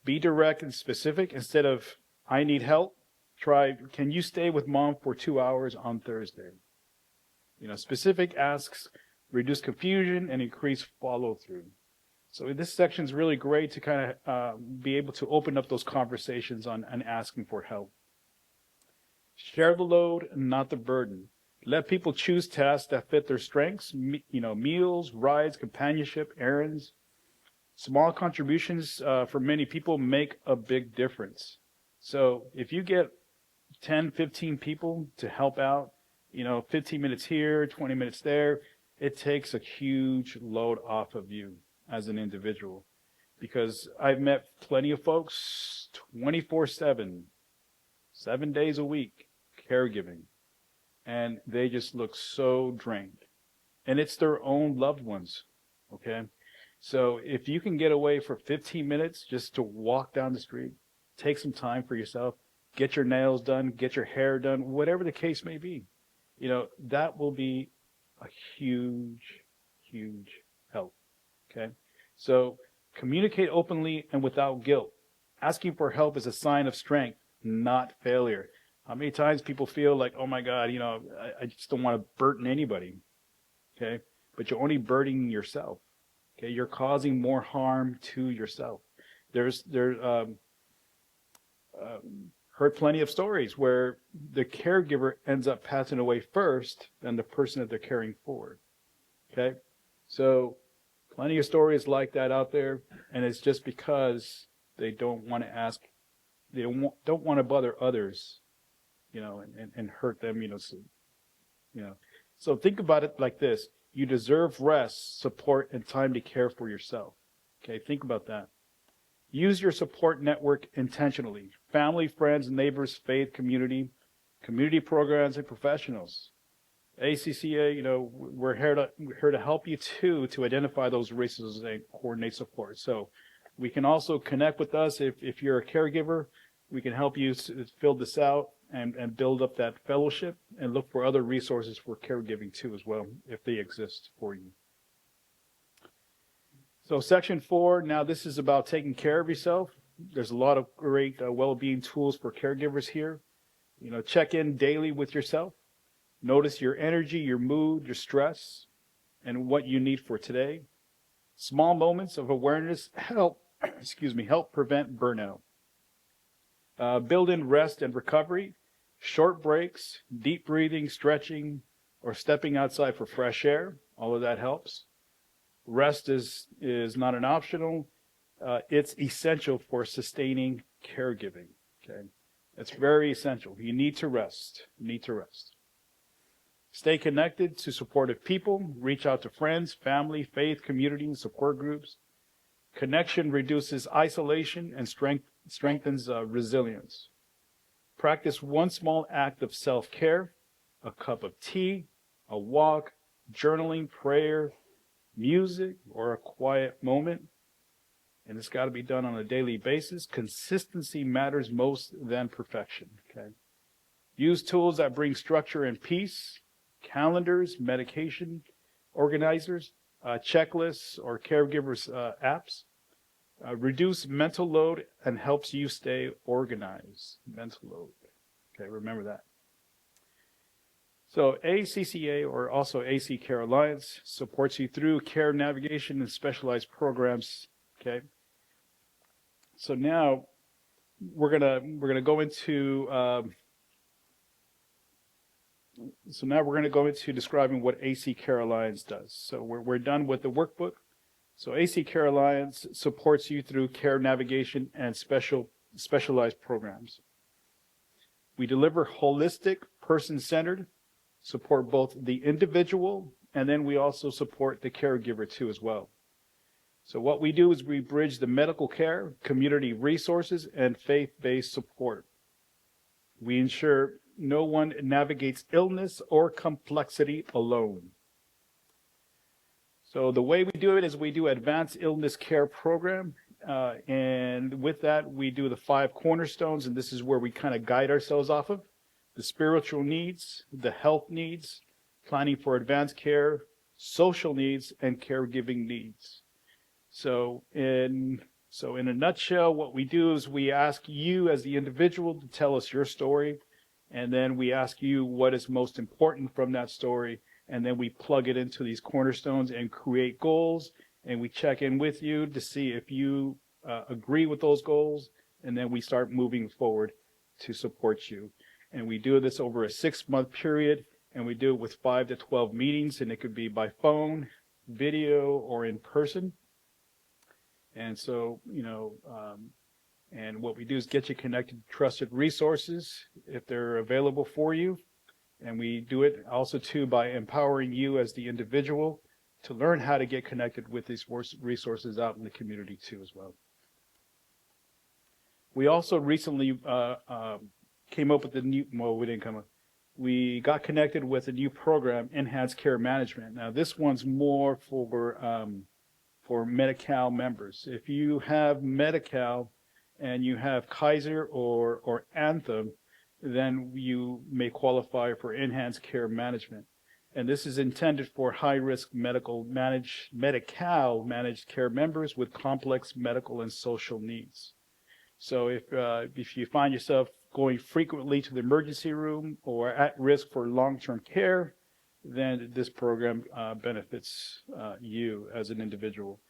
Be direct and specific. Instead of, I need help, try, can you stay with mom for 2 hours on Thursday? Specific asks reduce confusion and increase follow through. So this section is really great to kind of be able to open up those conversations on asking for help. Share the load, not the burden. Let people choose tasks that fit their strengths, meals, rides, companionship, errands. Small contributions for many people make a big difference. So if you get 10, 15 people to help out, 15 minutes here, 20 minutes there, it takes a huge load off of you as an individual. Because I've met plenty of folks 24/7, 7 days a week, caregiving. And they just look so drained. And it's their own loved ones, okay? So if you can get away for 15 minutes just to walk down the street, take some time for yourself, get your nails done, get your hair done, whatever the case may be, that will be a huge, huge help, okay? So communicate openly and without guilt. Asking for help is a sign of strength, not failure. How many times people feel like, oh my God, I just don't want to burden anybody, okay? But you're only burdening yourself, okay? You're causing more harm to yourself. Heard plenty of stories where the caregiver ends up passing away first than the person that they're caring for, okay? So plenty of stories like that out there, and it's just because They don't want to ask, they don't want to bother others, and hurt them, So think about it like this. You deserve rest, support, and time to care for yourself. Okay, think about that. Use your support network intentionally. Family, friends, neighbors, faith, community programs, and professionals. ACCA, we're here to help you too, to identify those resources and coordinate support. So we can also connect with us if you're a caregiver. We can help you fill this out and build up that fellowship and look for other resources for caregiving too as well, if they exist for you. So section 4, now this is about taking care of yourself. There's a lot of great well-being tools for caregivers here. Check in daily with yourself. Notice your energy, your mood, your stress, and what you need for today. Small moments of awareness help prevent burnout. Build in rest and recovery, short breaks, deep breathing, stretching, or stepping outside for fresh air. All of that helps. Rest is not an optional. It's essential for sustaining caregiving. Okay, it's very essential. You need to rest. Stay connected to supportive people. Reach out to friends, family, faith, community, and support groups. Connection reduces isolation and strengthens resilience. Practice one small act of self-care, a cup of tea, a walk, journaling, prayer, music, or a quiet moment. And it's got to be done on a daily basis. Consistency matters most than perfection. Okay. Use tools that bring structure and peace. Calendars, medication organizers, checklists, or caregivers apps. Reduce mental load and helps you stay organized. Mental load. Okay, remember that. So ACCA, or also AC Care Alliance, supports you through care navigation and specialized programs. Okay. So now we're gonna go into describing what AC Care Alliance does. So we're done with the workbook. So AC Care Alliance supports you through care navigation and specialized programs. We deliver holistic, person-centered, support both the individual, and then we also support the caregiver too as well. So what we do is we bridge the medical care, community resources, and faith-based support. We ensure no one navigates illness or complexity alone. So the way we do it is we do advanced illness care program. And with that, we do the 5 cornerstones, and this is where we kind of guide ourselves off of. The spiritual needs, the health needs, planning for advanced care, social needs, and caregiving needs. So in a nutshell, what we do is we ask you as the individual to tell us your story, and then we ask you what is most important from that story, and then we plug it into these cornerstones and create goals, and we check in with you to see if you agree with those goals, and then we start moving forward to support you. And we do this over a 6-month period, and we do it with 5 to 12 meetings, and it could be by phone, video, or in person. And so, and what we do is get you connected to trusted resources if they're available for you. And we do it also too by empowering you as the individual to learn how to get connected with these resources out in the community too as well. We also recently came up with we got connected with a new program, Enhanced Care Management. Now this one's more for Medi-Cal members. If you have Medi-Cal and you have Kaiser or Anthem, then you may qualify for Enhanced Care Management. And this is intended for high-risk Medi-Cal managed care members with complex medical and social needs. So if you find yourself going frequently to the emergency room or at risk for long-term care, then this program benefits you as an individual.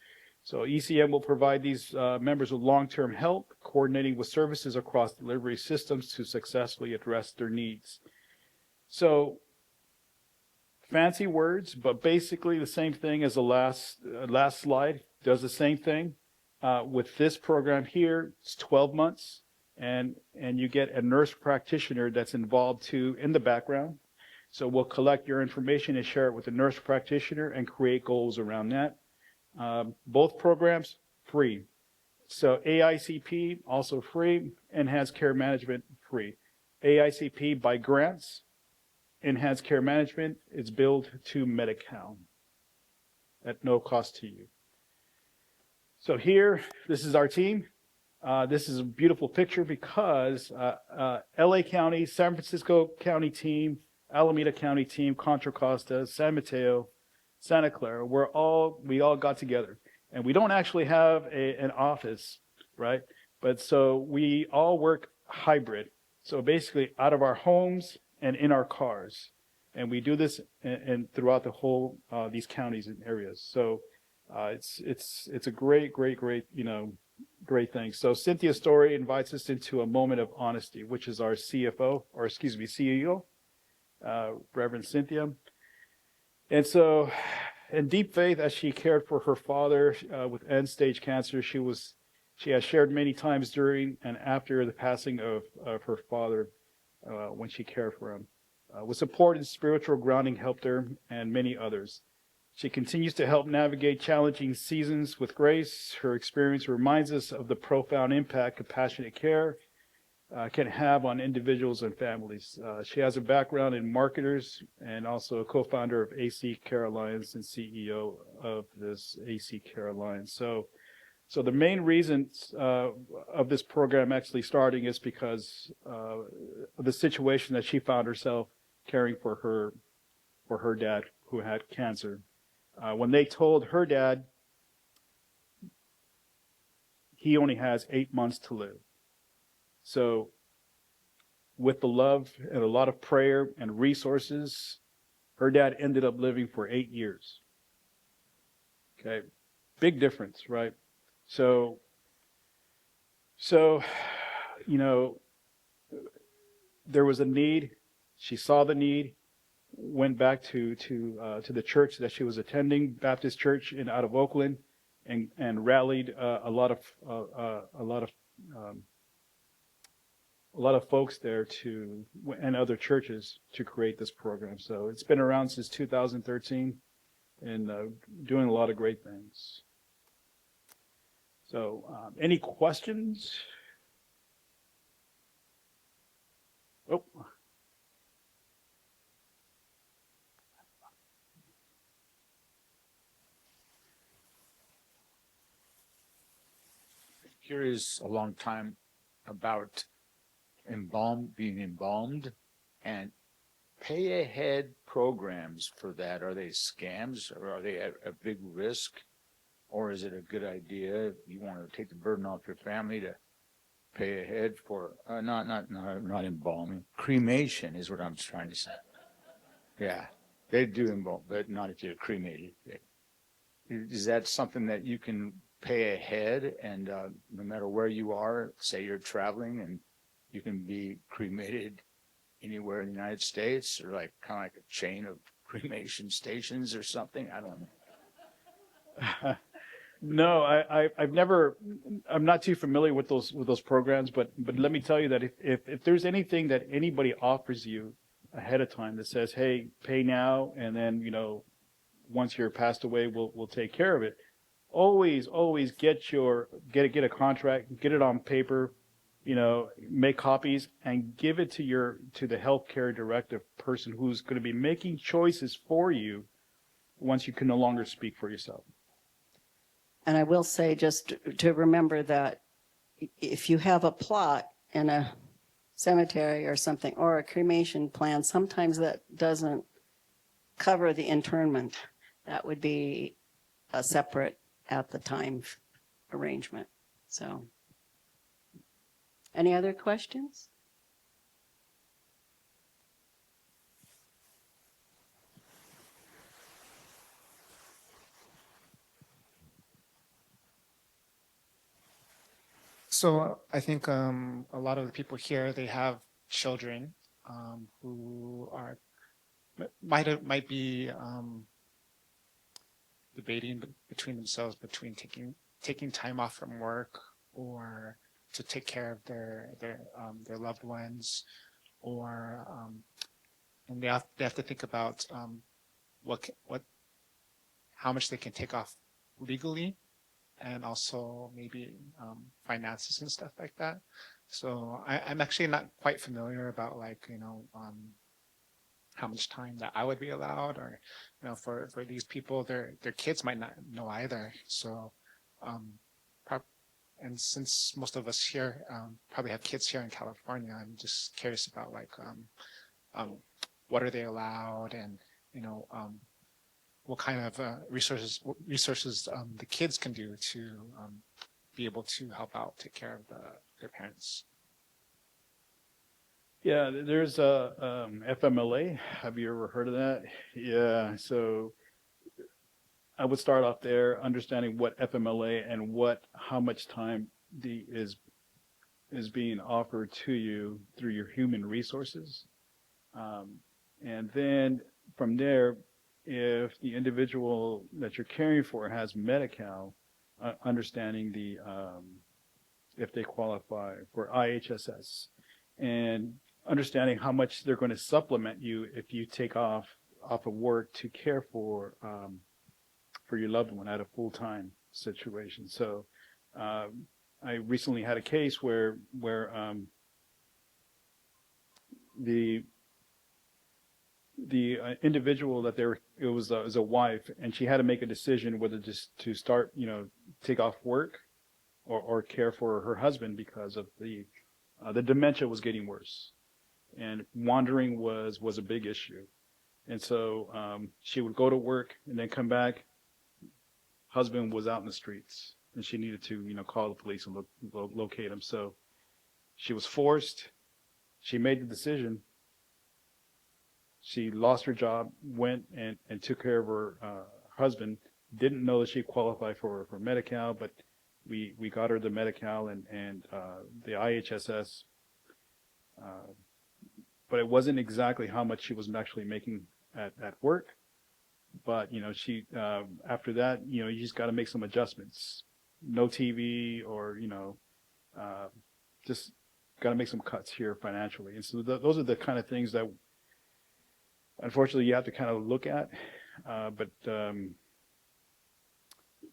So ECM will provide these members with long-term help, coordinating with services across delivery systems to successfully address their needs. So fancy words, but basically the same thing as the last slide, does the same thing. With this program here, it's 12 months, and you get a nurse practitioner that's involved too in the background. So we'll collect your information and share it with the nurse practitioner and create goals around that. Both programs, free. So AICP, also free. Enhanced Care Management, free. AICP by grants. Enhanced Care Management is billed to Medi-Cal at no cost to you. So here, this is our team. This is a beautiful picture because LA County, San Francisco County team, Alameda County team, Contra Costa, San Mateo, Santa Clara, we all got together. And we don't actually have an office, right? But so we all work hybrid. So basically out of our homes and in our cars. And we do this and throughout the whole, these counties and areas. So it's a great, great thing. So Cynthia Story invites us into a moment of honesty, which is our CEO, Reverend Cynthia. And so in deep faith, as she cared for her father with end-stage cancer, she has shared many times during and after the passing of her father when she cared for him. With support and spiritual grounding helped her and many others. She continues to help navigate challenging seasons with grace. Her experience reminds us of the profound impact compassionate care can have on individuals and families. She has a background in marketers and also a co-founder of AC Care Alliance and CEO of this AC Care Alliance. So the main reasons of this program actually starting is because of the situation that she found herself caring for her dad who had cancer. When they told her dad he only has 8 months to live. So with the love and a lot of prayer and resources, her dad ended up living for 8 years. Okay, big difference, right? So there was a need. She saw the need, went back to the church that she was attending, Baptist Church out of Oakland, and rallied a lot of folks there and other churches to create this program. So it's been around since 2013 and doing a lot of great things. So any questions? Oh. Curious a long time about being embalmed and pay ahead programs for that. Are they scams or are they a big risk? Or is it a good idea if you want to take the burden off your family to pay ahead for, not embalming, cremation is what I'm trying to say. Yeah, they do embalm, but not if you're cremated. Is that something that you can pay ahead and no matter where you are, say you're traveling and you can be cremated anywhere in the United States or kind of like a chain of cremation stations or something? I don't know. No, I'm not too familiar with those programs, but let me tell you that if there's anything that anybody offers you ahead of time that says, hey, pay now, and then, once you're passed away, we'll take care of it. Always get a contract, get it on paper, make copies and give it to the healthcare directive person who's going to be making choices for you once you can no longer speak for yourself. And I will say just to remember that if you have a plot in a cemetery or something, or a cremation plan, sometimes that doesn't cover the internment. That would be a separate at the time arrangement. So, any other questions? So I think a lot of the people here, they have children who might be debating between themselves between taking taking time off from work or to take care of their loved ones, or and they have to think about how much they can take off legally, and also maybe finances and stuff like that. So I'm actually not quite familiar about how much time that I would be allowed, or for these people, their kids might not know either. So and since most of us here probably have kids here in California, I'm just curious about what are they allowed, and what kind of resources the kids can do to be able to help out, take care of their parents. Yeah, there's a FMLA. Have you ever heard of that? Yeah, so I would start off there, understanding what FMLA and how much time is being offered to you through your human resources, and then from there, if the individual that you're caring for has Medi-Cal, understanding if they qualify for IHSS, and understanding how much they're going to supplement you if you take off of work to care for your loved one at a full-time situation. So I recently had a case where the individual that it was a wife, and she had to make a decision whether just to start, take off work or care for her husband, because of the dementia was getting worse, and wandering was a big issue. And so she would go to work and then come back. Husband was out in the streets, and she needed to, call the police and locate him. So she was forced. She made the decision. She lost her job, went and took care of her husband. Didn't know that she qualified for Medi-Cal, but we got her the Medi-Cal and the IHSS. But it wasn't exactly how much she was actually making at work. But she after that, you just got to make some adjustments. No TV, or just got to make some cuts here financially. And so those are the kind of things that, unfortunately, you have to kind of look at. But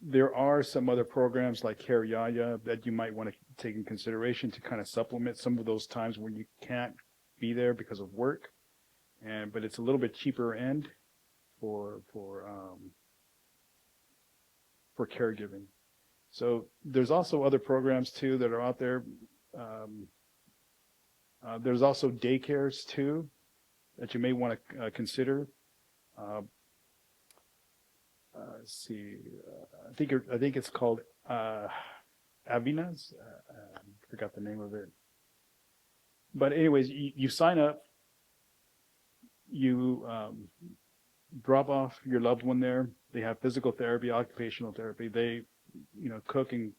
there are some other programs like Care Yaya that you might want to take in consideration to kind of supplement some of those times when you can't be there because of work. But it's a little bit cheaper end for caregiving. So there's also other programs too that are out there. There's also daycares too that you may want to consider. Let's see, I think it's called Avinas. Forgot the name of it. But anyways, you sign up. You drop off your loved one there. They have physical therapy, occupational therapy. They, cook and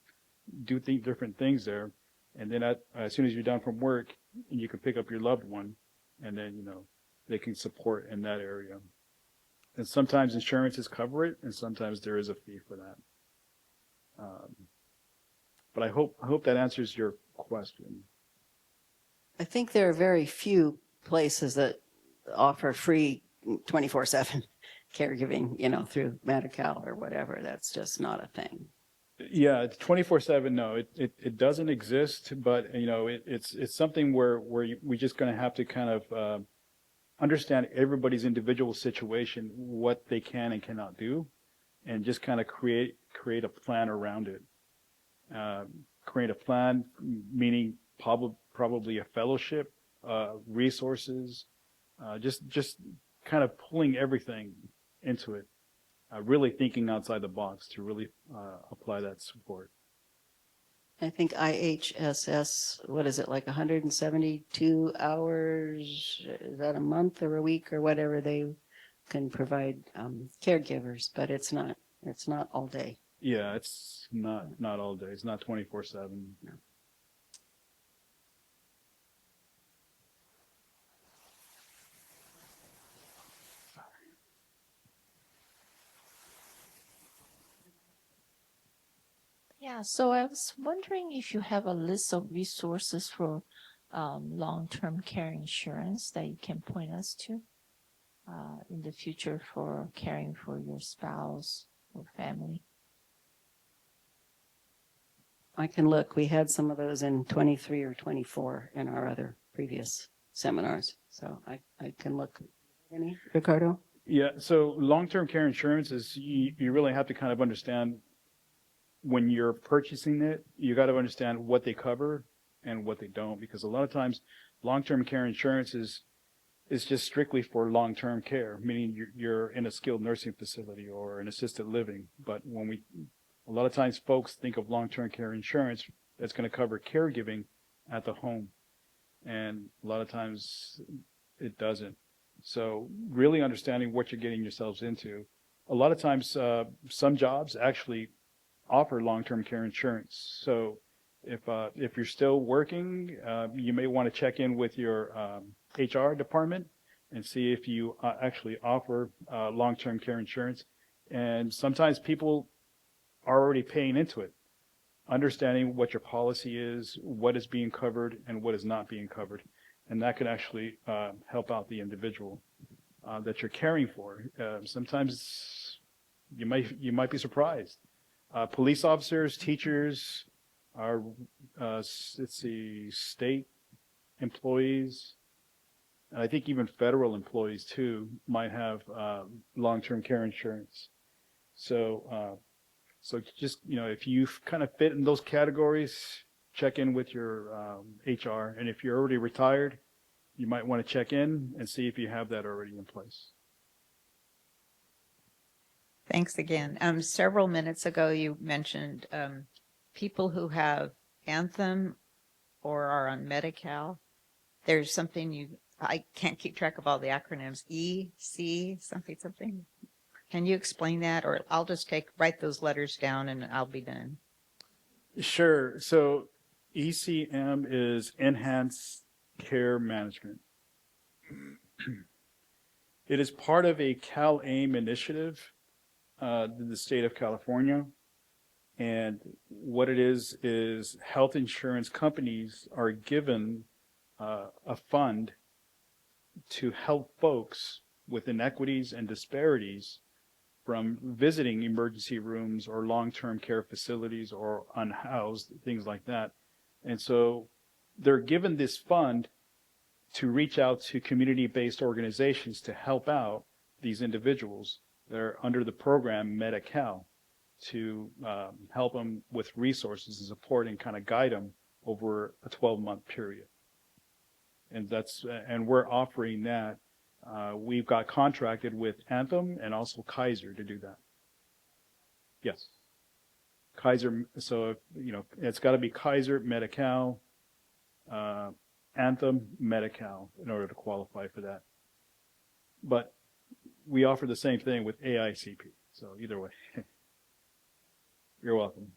do different things there. And then as soon as you're done from work, you can pick up your loved one, and then, they can support in that area. And sometimes insurances cover it, and sometimes there is a fee for that. But I hope that answers your question. I think there are very few places that offer free 24/7 caregiving, through Medi-Cal or whatever. That's just not a thing. Yeah, it's 24/7. No, it doesn't exist, but it's something where we just going to have to kind of understand everybody's individual situation, what they can and cannot do, and just kind of create a plan around it. Create a plan, meaning probably a fellowship, resources, just kind of pulling everything into it. Really thinking outside the box to really apply that support. I think IHSS, what is it, like 172 hours? Is that a month or a week or whatever? They can provide caregivers, but it's not all day. Yeah, it's not all day. It's not 24/7. No. Yeah, so I was wondering if you have a list of resources for long-term care insurance that you can point us to in the future for caring for your spouse or family. I can look. We had some of those in 23 or 24 in our other previous seminars. So I can look. Any, Ricardo? Yeah, so long-term care insurance is, you really have to kind of understand when you're purchasing it, you got to understand what they cover and what they don't, because a lot of times long-term care insurance is just strictly for long-term care, meaning you're in a skilled nursing facility or an assisted living. But a lot of times folks think of long-term care insurance that's going to cover caregiving at the home. And a lot of times it doesn't. So really understanding what you're getting yourselves into. A lot of times, some jobs actually offer long-term care insurance. So if you're still working, you may want to check in with your HR department and see if you actually offer long-term care insurance. And sometimes people are already paying into it, understanding what your policy is, what is being covered, and what is not being covered. And that can actually help out the individual that you're caring for. Sometimes you might be surprised. Police officers, teachers, our state employees, and I think even federal employees too might have long-term care insurance. So just, if you kind of fit in those categories, check in with your HR. And if you're already retired, you might want to check in and see if you have that already in place. Thanks again. Several minutes ago, you mentioned people who have Anthem or are on Medi-Cal. There's something I can't keep track of all the acronyms. E, C, something. Can you explain that? Or I'll just write those letters down and I'll be done. Sure. So ECM is Enhanced Care Management. It is part of a CalAIM initiative in the state of California. And what it is health insurance companies are given a fund to help folks with inequities and disparities from visiting emergency rooms or long-term care facilities or unhoused, things like that. And so they're given this fund to reach out to community-based organizations to help out these individuals. They're under the program Medi-Cal to help them with resources and support and kind of guide them over a 12-month period. And we're offering that. We've got contracted with Anthem and also Kaiser to do that. Yes. Kaiser, so, it's got to be Kaiser, Medi-Cal, Anthem, Medi-Cal in order to qualify for that. But we offer the same thing with AICP. So either way, you're welcome.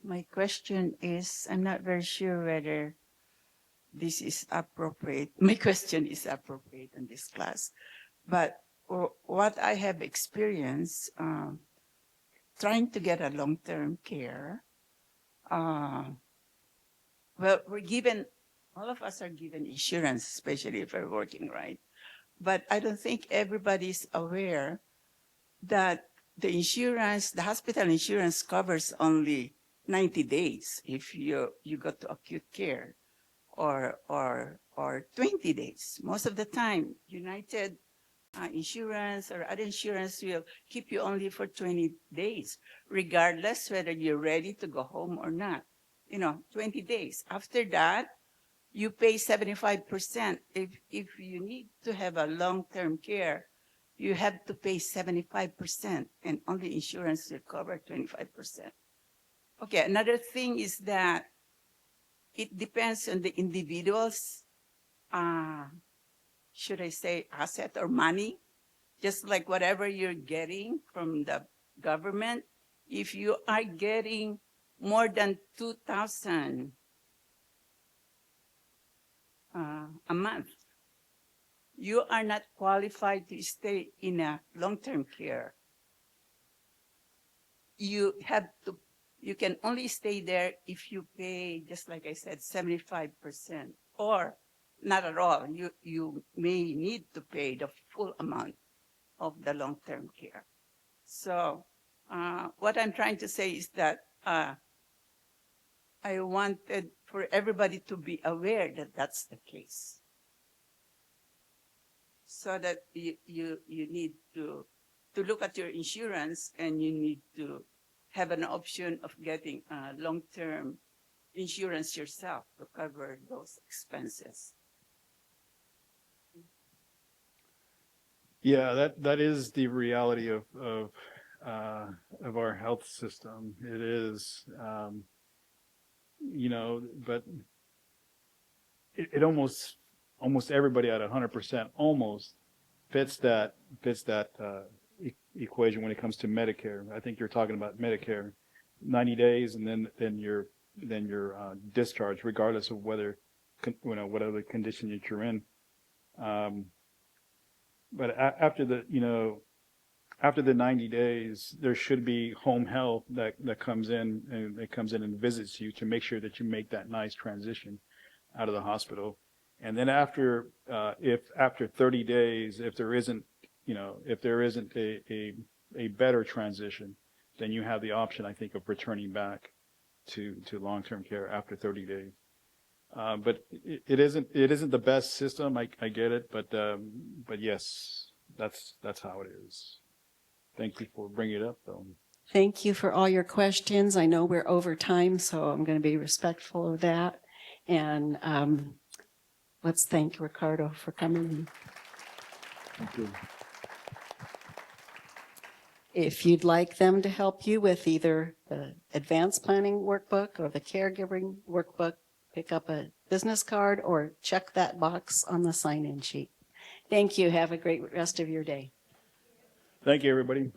My question is, I'm not very sure whether this is appropriate. My question is appropriate in this class. But what I have experienced trying to get a long-term care, well, we're given, all of us are given insurance, especially if we're working, right? But I don't think everybody's aware that the insurance, the hospital insurance covers only 90 days if you go to acute care, or 20 days. Most of the time, United Insurance or other insurance will keep you only for 20 days, regardless whether you're ready to go home or not. 20 days. After that, you pay 75%. If you need to have a long-term care, you have to pay 75%, and only insurance will cover 25%. Okay, another thing is that it depends on the individual's, should I say, asset or money. Just like whatever you're getting from the government, if you are getting more than $2,000 a month, you are not qualified to stay in a long-term care. you can only stay there if you pay, just like I said, 75%, or not at all. You may need to pay the full amount of the long-term care. So what I'm trying to say is that I wanted for everybody to be aware that that's the case. So that you need to look at your insurance, and you need to have an option of getting long-term insurance yourself to cover those expenses. Yeah, that is the reality of our health system. It is, but it almost everybody at 100% almost fits that equation when it comes to Medicare. I think you're talking about Medicare, 90 days, and then you're discharged, regardless of whether whatever condition that you're in. But after the 90 days, there should be home health that comes in and visits you to make sure that you make that nice transition out of the hospital. And then after 30 days, if there isn't a better transition, then you have the option, I think, of returning back to long-term care after 30 days. But it isn't the best system. I get it, but yes, that's how it is. Thank you for bringing it up, though. Thank you for all your questions. I know we're over time, so I'm going to be respectful of that. And let's thank Ricardo for coming. Thank you. If you'd like them to help you with either the advanced planning workbook or the caregiving workbook, pick up a business card or check that box on the sign-in sheet. Thank you. Have a great rest of your day. Thank you, everybody.